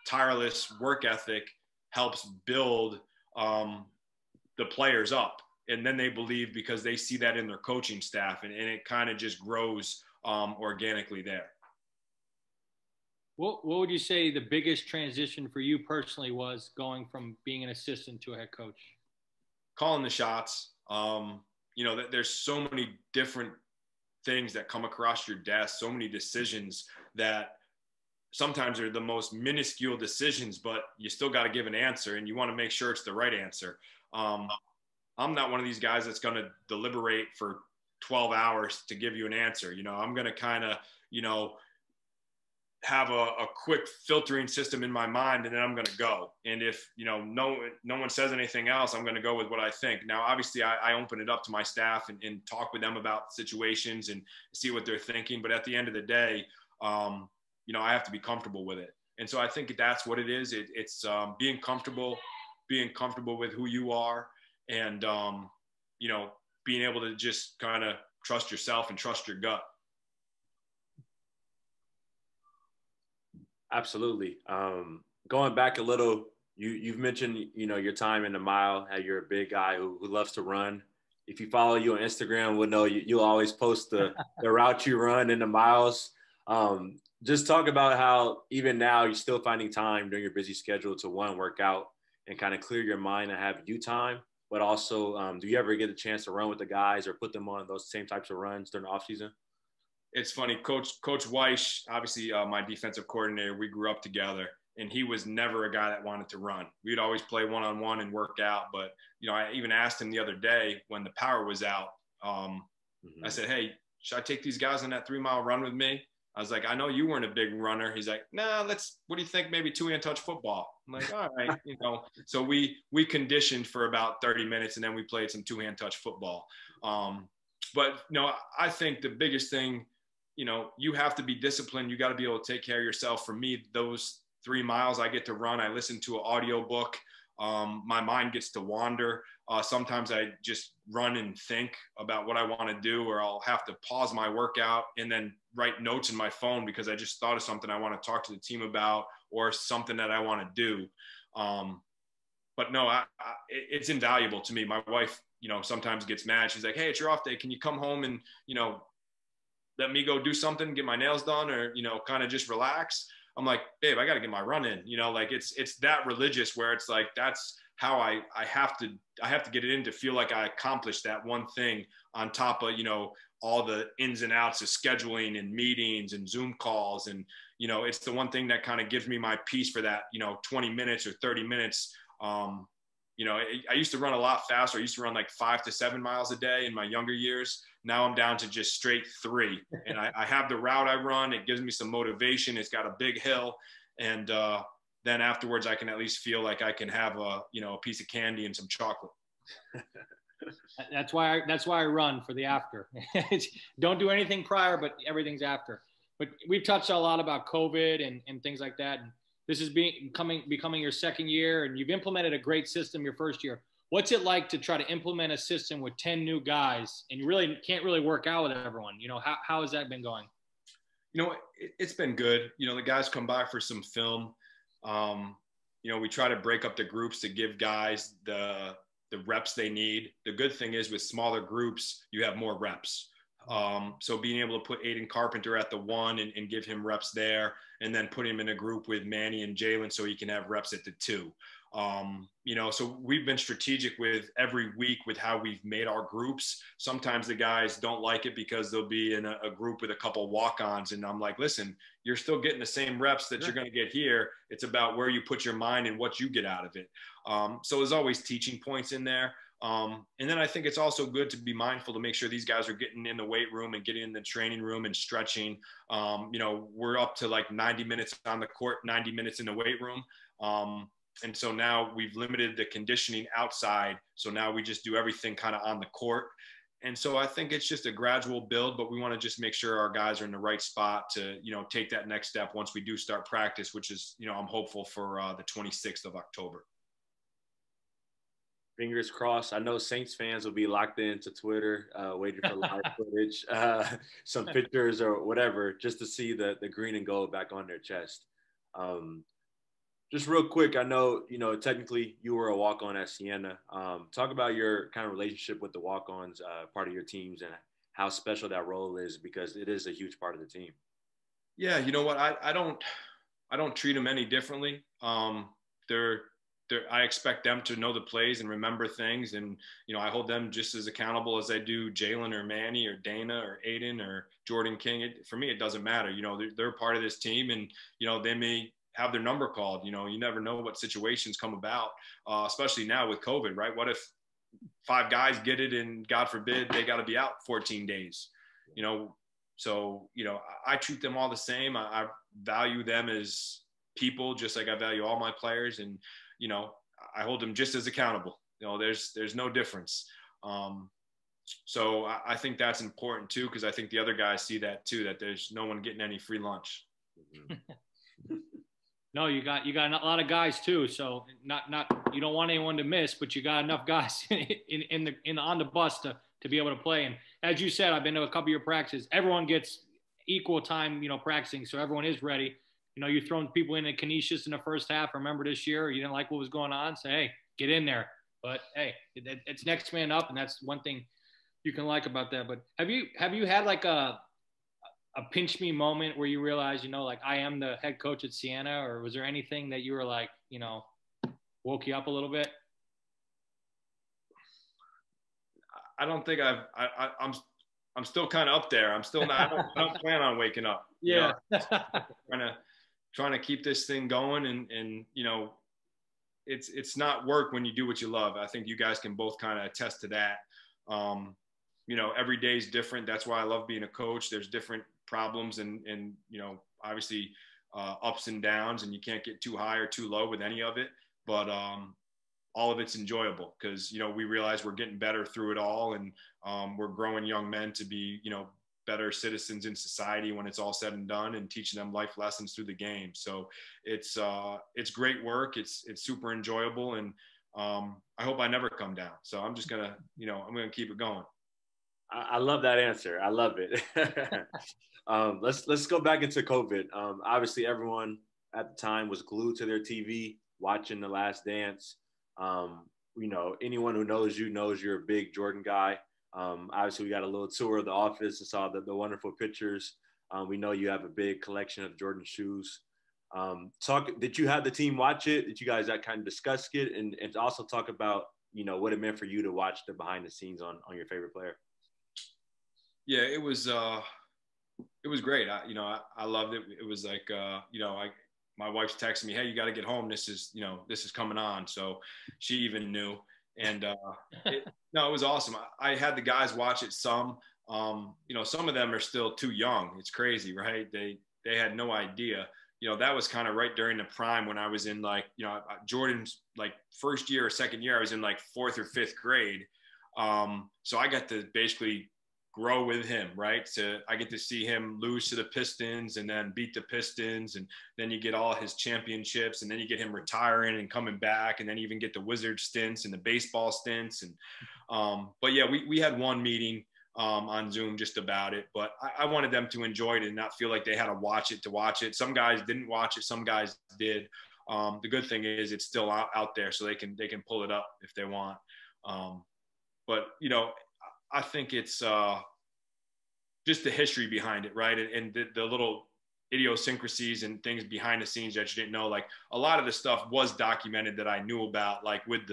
[SPEAKER 2] tireless work ethic helps build the players up. And then they believe because they see that in their coaching staff, and it kind of just grows organically there.
[SPEAKER 1] What would you say the biggest transition for you personally was going from being an assistant to a head coach?
[SPEAKER 2] Calling the shots. There's so many different things that come across your desk, so many decisions that sometimes are the most minuscule decisions, but you still got to give an answer, and you want to make sure it's the right answer. I'm not one of these guys that's going to deliberate for 12 hours to give you an answer. I'm going to kind of, have a quick filtering system in my mind, and then I'm going to go. And if, no one says anything else, I'm going to go with what I think. Now, obviously I open it up to my staff and talk with them about situations and see what they're thinking. But at the end of the day, I have to be comfortable with it. And so I think that's what it is. It's being comfortable with who you are, and, being able to just kind of trust yourself and trust your gut.
[SPEAKER 3] Absolutely. Going back a little, you've mentioned, your time in the mile, how you're a big guy who loves to run. If you follow you on Instagram, we'll know you'll always post the route you run in the miles. Just talk about how even now you're still finding time during your busy schedule to work out and kind of clear your mind and have you time. But also, do you ever get a chance to run with the guys or put them on those same types of runs during the off season?
[SPEAKER 2] It's funny, Coach Weish, obviously my defensive coordinator, we grew up together, and he was never a guy that wanted to run. We'd always play one-on-one and work out. But, I even asked him the other day when the power was out, I said, hey, should I take these guys on that 3-mile run with me? I was like, I know you weren't a big runner. He's like, nah, what do you think? Maybe 2-hand touch football. I'm like, all right, So we conditioned for about 30 minutes, and then we played some 2-hand touch football. But I think the biggest thing, you have to be disciplined. You got to be able to take care of yourself. For me, those 3 miles I get to run, I listen to an audio book. My mind gets to wander. Sometimes I just run and think about what I want to do, or I'll have to pause my workout and then write notes in my phone because I just thought of something I want to talk to the team about or something that I want to do. But no, it's invaluable to me. My wife, sometimes gets mad. She's like, hey, it's your off day. Can you come home and, let me go do something, get my nails done, or, kind of just relax? I'm like, babe, I got to get my run in, like it's that religious where it's like, that's how I have to get it in to feel like I accomplished that one thing on top of, all the ins and outs of scheduling and meetings and Zoom calls. And, it's the one thing that kind of gives me my peace for that, 20 minutes or 30 minutes. I used to run a lot faster. I used to run like 5 to 7 miles a day in my younger years. Now I'm down to just straight 3. And I have the route I run. It gives me some motivation. It's got a big hill. And then afterwards, I can at least feel like I can have a piece of candy and some chocolate.
[SPEAKER 1] That's why I run for the after. Don't do anything prior, but everything's after. But we've touched a lot about COVID and things like that. And this is becoming your second year, and you've implemented a great system your first year. What's it like to try to implement a system with 10 new guys, and you really can't really work out with everyone? How has that been going?
[SPEAKER 2] It's been good. The guys come by for some film. We try to break up the groups to give guys the reps they need. The good thing is with smaller groups, you have more reps. So being able to put Aiden Carpenter at the 1 and give him reps there, and then put him in a group with Manny and Jalen so he can have reps at the 2. So we've been strategic with every week with how we've made our groups. Sometimes the guys don't like it because they'll be in a group with a couple walk-ons. And I'm like, listen, you're still getting the same reps that you're going to get here. It's about where you put your mind and what you get out of it. So there's always teaching points in there. And then I think it's also good to be mindful to make sure these guys are getting in the weight room and getting in the training room and stretching. We're up to like 90 minutes on the court, 90 minutes in the weight room. And so now we've limited the conditioning outside. So now we just do everything kind of on the court. And so I think it's just a gradual build, but we want to just make sure our guys are in the right spot to, take that next step once we do start practice, which is, I'm hopeful for the 26th of October.
[SPEAKER 3] Fingers crossed. I know Saints fans will be locked into Twitter, waiting for live footage, some pictures or whatever, just to see the green and gold back on their chest. Just real quick, I know, technically you were a walk-on at Siena. Talk about your kind of relationship with the walk-ons, part of your teams, and how special that role is, because it is a huge part of the team.
[SPEAKER 2] Yeah, you know what? I don't treat them any differently. I expect them to know the plays and remember things. And, I hold them just as accountable as I do Jalen or Manny or Dana or Aiden or Jordan King. For me, it doesn't matter. They're part of this team, and, they may have their number called. You never know what situations come about, especially now with COVID, right? What if 5 guys get it and God forbid they got to be out 14 days, So, I treat them all the same. I value them as people, just like I value all my players. And, I hold them just as accountable. There's no difference. So I think that's important too, because I think the other guys see that too, that there's no one getting any free lunch.
[SPEAKER 1] No, you got a lot of guys too. So not you don't want anyone to miss, but you got enough guys on the bus to be able to play. And as you said, I've been to a couple of your practices. Everyone gets equal time, practicing, so everyone is ready. You're throwing people into Canisius in the first half. Remember this year, you didn't like what was going on, say, hey, get in there. But hey, it's next man up, and that's one thing you can like about that. But have you had like a pinch me moment where you realize, like I am the head coach at Siena, or was there anything that you were like, woke you up a little bit?
[SPEAKER 2] I don't think I'm still kind of up there. I'm still not, I don't plan on waking up.
[SPEAKER 1] Yeah.
[SPEAKER 2] Trying to keep this thing going, and it's not work when you do what you love. I think you guys can both kind of attest to that. Every day is different. That's why I love being a coach. There's different problems and obviously ups and downs, and you can't get too high or too low with any of it. But all of it's enjoyable because, we realize we're getting better through it all, and we're growing young men to be, better citizens in society when it's all said and done, and teaching them life lessons through the game. So it's great work. It's super enjoyable, and I hope I never come down. So I'm just gonna, I'm gonna keep it going.
[SPEAKER 3] I love that answer. I love it. Let's go back into COVID. Obviously, everyone at the time was glued to their TV watching The Last Dance. Anyone who knows you knows you're a big Jordan guy. Obviously, we got a little tour of the office and saw the wonderful pictures. We know you have a big collection of Jordan shoes. Did you have the team watch it? Did you guys kind of discuss it, and also talk about what it meant for you to watch the behind the scenes on your favorite player?
[SPEAKER 2] Yeah, it was great. I loved it. It was like, my wife's texting me, hey, you got to get home. This is coming on. So she even knew. And it was awesome. I had the guys watch it some. Some of them are still too young. It's crazy, right? They had no idea. That was kind of right during the prime when I was in Jordan's first year or second year, I was in fourth or fifth grade. So I got to basically grow with him, right? So I get to see him lose to the Pistons and then beat the Pistons. And then you get all his championships, and then you get him retiring and coming back, and then even get the Wizard stints and the baseball stints. And, but yeah, we had one meeting on Zoom just about it, but I wanted them to enjoy it and not feel like they had to watch it. Some guys didn't watch it. Some guys did. The good thing is it's still out there, so they can pull it up if they want. But I think it's just the history behind it, right? And the little idiosyncrasies and things behind the scenes that you didn't know. Like a lot of the stuff was documented that I knew about, like with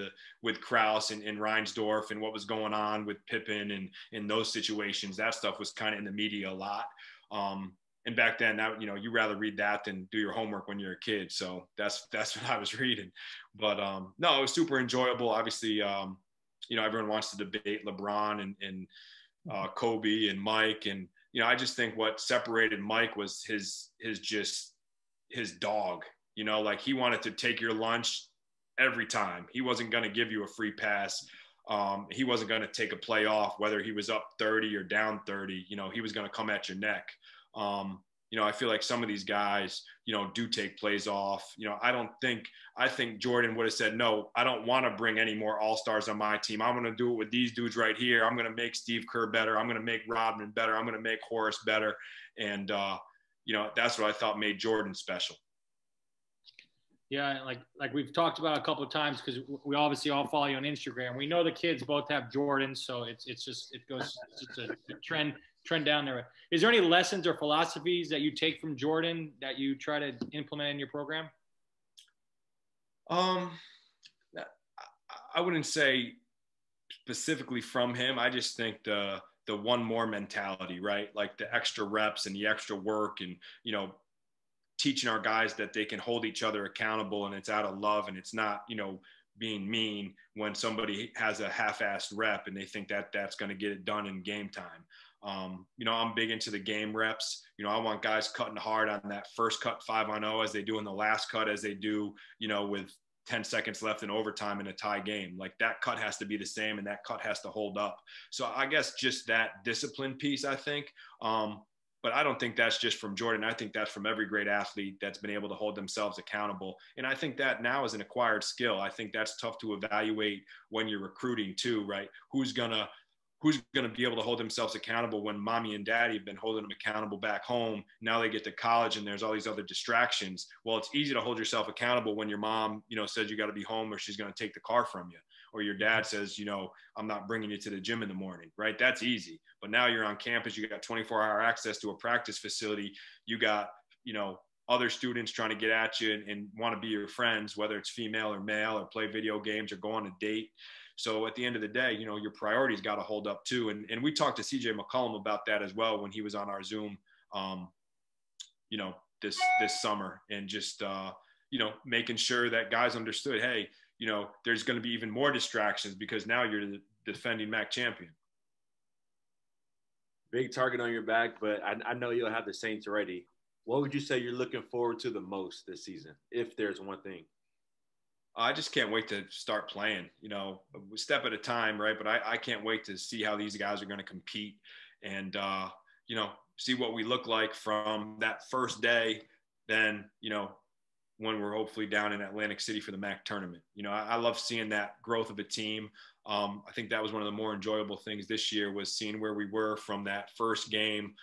[SPEAKER 2] Krause and Reinsdorf and what was going on with Pippen and in those situations. That stuff was kind of in the media a lot. And back then, you rather read that than do your homework when you're a kid. So that's what I was reading. But no, it was super enjoyable. Obviously, everyone wants to debate LeBron and Kobe and Mike. And, I just think what separated Mike was his dog, he wanted to take your lunch every time. He wasn't going to give you a free pass. He wasn't going to take a play off, whether he was up 30 or down 30, he was going to come at your neck. I feel like some of these guys, do take plays off. I think Jordan would have said, no, I don't want to bring any more all-stars on my team. I'm going to do it with these dudes right here. I'm going to make Steve Kerr better. I'm going to make Rodman better. I'm going to make Horace better. And, that's what I thought made Jordan special.
[SPEAKER 1] Yeah, like we've talked about a couple of times, because we obviously all follow you on Instagram. We know the kids both have Jordans, so it's a trend down there. Is there any lessons or philosophies that you take from Jordan that you try to implement in your program?
[SPEAKER 2] I wouldn't say specifically from him. I just think the one more mentality, right? Like the extra reps and the extra work, and teaching our guys that they can hold each other accountable, and it's out of love, and it's not, being mean when somebody has a half-assed rep and they think that that's going to get it done in game time. I'm big into the game reps. I want guys cutting hard on that first cut 5-on-0 as they do in the last cut, as they do, with 10 seconds left in overtime in a tie game. Like that cut has to be the same, and that cut has to hold up. So I guess just that discipline piece, I think. But I don't think that's just from Jordan. I think that's from every great athlete that's been able to hold themselves accountable. And I think that now is an acquired skill. I think that's tough to evaluate when you're recruiting too, right? Who's gonna be able to hold themselves accountable when mommy and daddy have been holding them accountable back home? Now they get to college and there's all these other distractions. Well, it's easy to hold yourself accountable when your mom, says you got to be home or she's going to take the car from you. Or your dad says, I'm not bringing you to the gym in the morning, right? That's easy. But now you're on campus, you got 24-hour access to a practice facility. You got, other students trying to get at you and want to be your friends, whether it's female or male, or play video games or go on a date. So at the end of the day, your priorities got to hold up too. And we talked to CJ McCollum about that as well when he was on our Zoom, this summer, and just, making sure that guys understood, hey, there's going to be even more distractions because now you're the defending MAC champion.
[SPEAKER 3] Big target on your back, but I know you'll have the Saints ready. What would you say you're looking forward to the most this season, if there's one thing?
[SPEAKER 2] I just can't wait to start playing, a step at a time, right? But I can't wait to see how these guys are going to compete. And, see what we look like from that first day, then, when we're hopefully down in Atlantic City for the MAC tournament. I love seeing that growth of a team. I think that was one of the more enjoyable things this year, was seeing where we were from that first game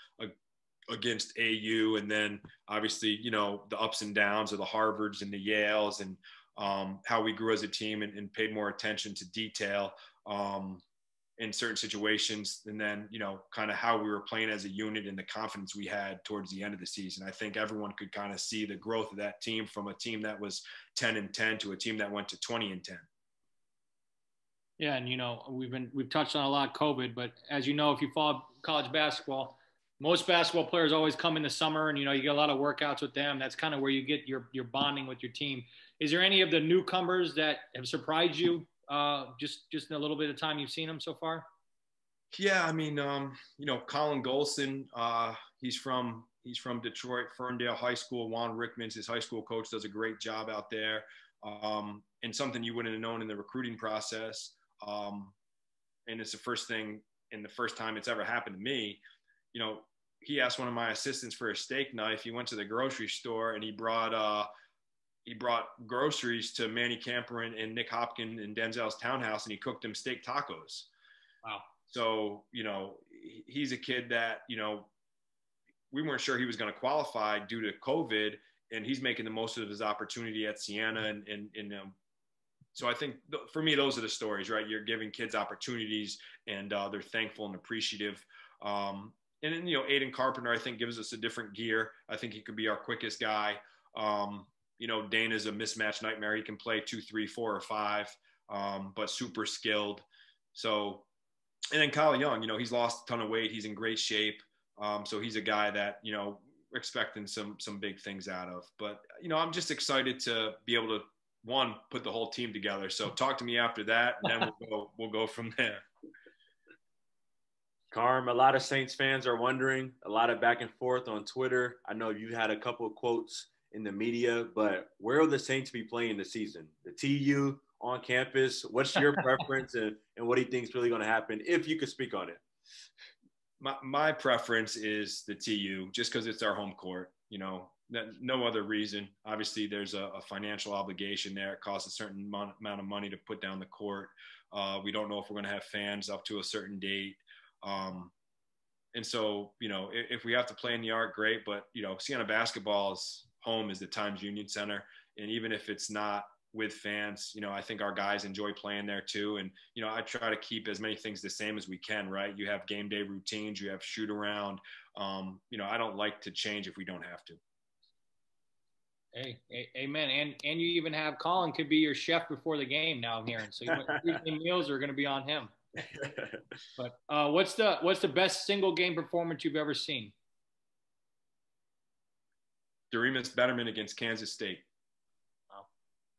[SPEAKER 2] against AU, and then obviously, the ups and downs of the Harvards and the Yales, and how we grew as a team and paid more attention to detail in certain situations, and then, kind of how we were playing as a unit and the confidence we had towards the end of the season. I think everyone could kind of see the growth of that team, from a team that was 10-10 to a team that went to 20-10.
[SPEAKER 1] Yeah, and we've touched on a lot of COVID, but as you know, if you follow college basketball, most basketball players always come in the summer, and you get a lot of workouts with them. That's kind of where you get your bonding with your team. Is there any of the newcomers that have surprised you, just in a little bit of time you've seen them so far?
[SPEAKER 2] Yeah, I mean, Colin Golson, he's from Detroit, Ferndale High School. Juan Rickman's his high school coach, does a great job out there, and something you wouldn't have known in the recruiting process. And it's the first time it's ever happened to me. He asked one of my assistants for a steak knife. He went to the grocery store and he brought groceries to Manny Camper and Nick Hopkins in Denzel's townhouse, and he cooked them steak tacos.
[SPEAKER 1] Wow.
[SPEAKER 2] So, he's a kid that, we weren't sure he was going to qualify due to COVID, and he's making the most of his opportunity at Siena. So I think for me, those are the stories, right? You're giving kids opportunities, and they're thankful and appreciative. And then, Aiden Carpenter, I think, gives us a different gear. I think he could be our quickest guy. Dana's a mismatch nightmare. He can play 2, 3, 4, or 5, but super skilled. So, and then Kyle Young, he's lost a ton of weight. He's in great shape. So he's a guy that, we're expecting some big things out of. But, I'm just excited to be able to, put the whole team together. So talk to me after that, and then we'll go from there.
[SPEAKER 3] Carm, a lot of Saints fans are wondering, a lot of back and forth on Twitter. I know you had a couple of quotes in the media, but where will the Saints be playing this season? The TU, on campus? What's your preference, and what do you think is really going to happen, if you could speak on it?
[SPEAKER 2] My preference is the TU, just because it's our home court, no other reason. Obviously, there's a financial obligation there. It costs a certain amount of money to put down the court. We don't know if we're going to have fans up to a certain date. And so, if we have to play in the Arc, great. But, Siena basketball's home is the Times Union Center. And even if it's not with fans, I think our guys enjoy playing there too. And, I try to keep as many things the same as we can, right? You have game day routines, you have shoot around. I don't like to change if we don't have to.
[SPEAKER 1] Hey, amen. And you even have Colin could be your chef before the game now, I'm hearing. So meals are going to be on him. But what's the best single game performance you've ever seen?
[SPEAKER 2] Doremus Betterman against Kansas State.
[SPEAKER 1] Oh,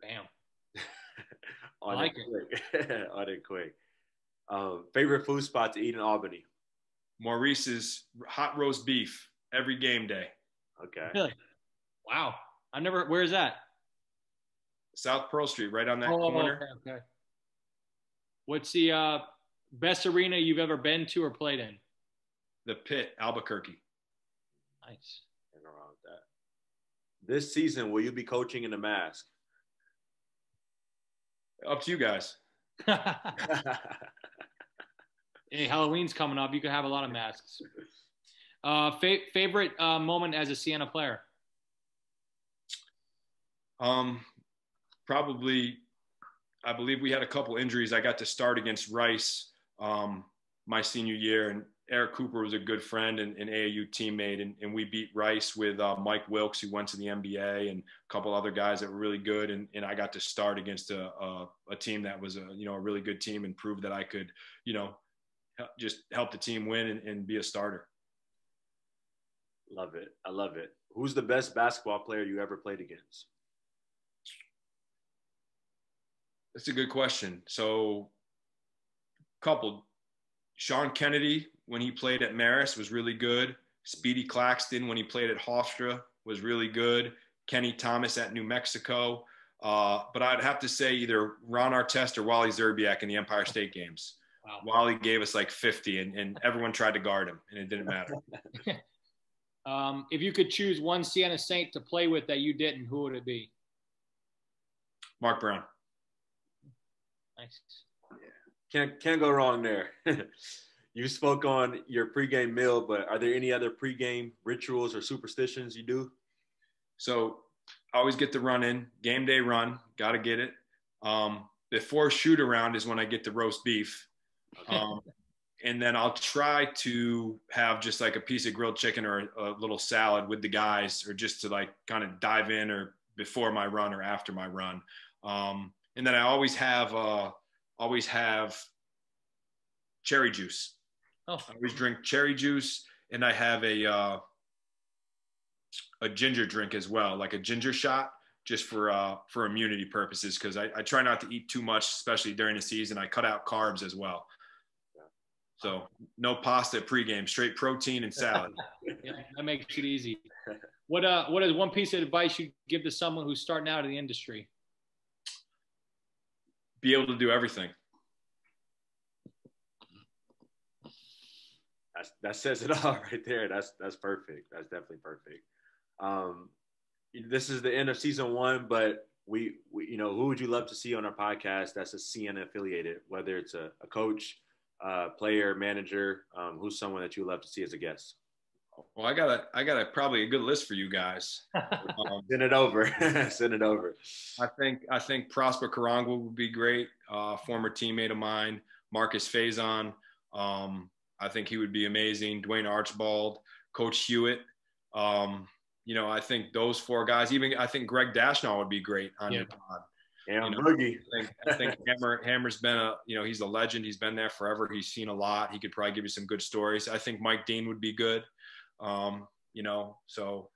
[SPEAKER 1] bam.
[SPEAKER 3] I like it. On it quick. Favorite food spot to eat in Albany?
[SPEAKER 2] Maurice's hot roast beef every game day.
[SPEAKER 3] Okay.
[SPEAKER 1] Really? Wow. Where is that?
[SPEAKER 2] South Pearl Street, right on that corner.
[SPEAKER 1] Okay. What's the best arena you've ever been to or played in?
[SPEAKER 2] The Pit, Albuquerque.
[SPEAKER 1] Nice.
[SPEAKER 3] Nothing wrong with that. This season, will you be coaching in a mask?
[SPEAKER 2] Up to you guys.
[SPEAKER 1] Hey, Halloween's coming up. You can have a lot of masks. Favorite moment as a Siena player?
[SPEAKER 2] Probably, I believe we had a couple injuries. I got to start against Rice my senior year, and Eric Cooper was a good friend and an AAU teammate, and we beat Rice with Mike Wilkes, who went to the NBA, and a couple other guys that were really good, and I got to start against a team that was a really good team, and prove that I could just help the team win and be a starter.
[SPEAKER 3] Love it. I love it. Who's the best basketball player you ever played against?
[SPEAKER 2] That's a good question. So, couple. Sean Kennedy, when he played at Marist, was really good. Speedy Claxton, when he played at Hofstra, was really good. Kenny Thomas at New Mexico. But I'd have to say either Ron Artest or Wally Zerbiak in the Empire State games.
[SPEAKER 1] Wow.
[SPEAKER 2] Wally gave us like 50, and everyone tried to guard him, and it didn't matter.
[SPEAKER 1] If you could choose one Siena Saint to play with that you didn't, who would it be?
[SPEAKER 2] Mark Brown.
[SPEAKER 1] Nice.
[SPEAKER 3] Can't go wrong there. You spoke on your pregame meal, but are there any other pregame rituals or superstitions you do?
[SPEAKER 2] So I always get the run in, game day run, got to get it. Before shoot around is when I get the roast beef. And then I'll try to have just like a piece of grilled chicken or a little salad with the guys, or just to like kind of dive in, or before my run or after my run. And then I always have cherry juice.
[SPEAKER 1] Oh.
[SPEAKER 2] I always drink cherry juice, and I have a ginger drink as well, like a ginger shot, just for immunity purposes, because I try not to eat too much, especially during the season. I cut out carbs as well. So no pasta pregame, straight protein and salad.
[SPEAKER 1] Yeah, that makes it easy. What is one piece of advice you'd give to someone who's starting out in the industry?
[SPEAKER 2] Be able to do everything.
[SPEAKER 3] That says it all right there. That's perfect. That's definitely perfect. This is the end of season 1, but we who would you love to see on our podcast that's a Siena affiliated, whether it's a coach, player, manager, who's someone that you would love to see as a guest?
[SPEAKER 2] Well, I got probably a good list for you guys.
[SPEAKER 3] Send it over. Send it over.
[SPEAKER 2] I think Prosper Karangwa would be great. Former teammate of mine, Marcus Faison. I think he would be amazing. Dwayne Archibald, Coach Hewitt. I think those 4 guys. Even I think Greg Dashnall would be great on your pod.
[SPEAKER 3] Yeah, Boogie.
[SPEAKER 2] I think Hammer's been he's a legend. He's been there forever. He's seen a lot. He could probably give you some good stories. I think Mike Dean would be good. So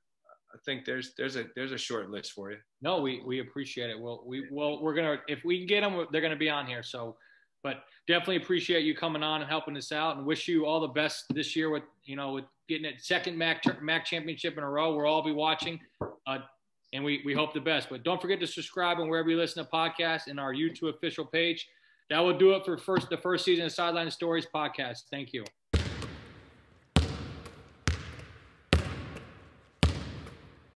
[SPEAKER 2] I think there's a short list for you.
[SPEAKER 1] No, we appreciate it. We're gonna, if we can get them, they're gonna be on here. So, but definitely appreciate you coming on and helping us out, and wish you all the best this year with getting it second MAC championship in a row. We'll all be watching. And we hope the best. But don't forget to subscribe on wherever you listen to podcasts and our YouTube official page. That will do it for the first season of Sideline Stories podcast. Thank you.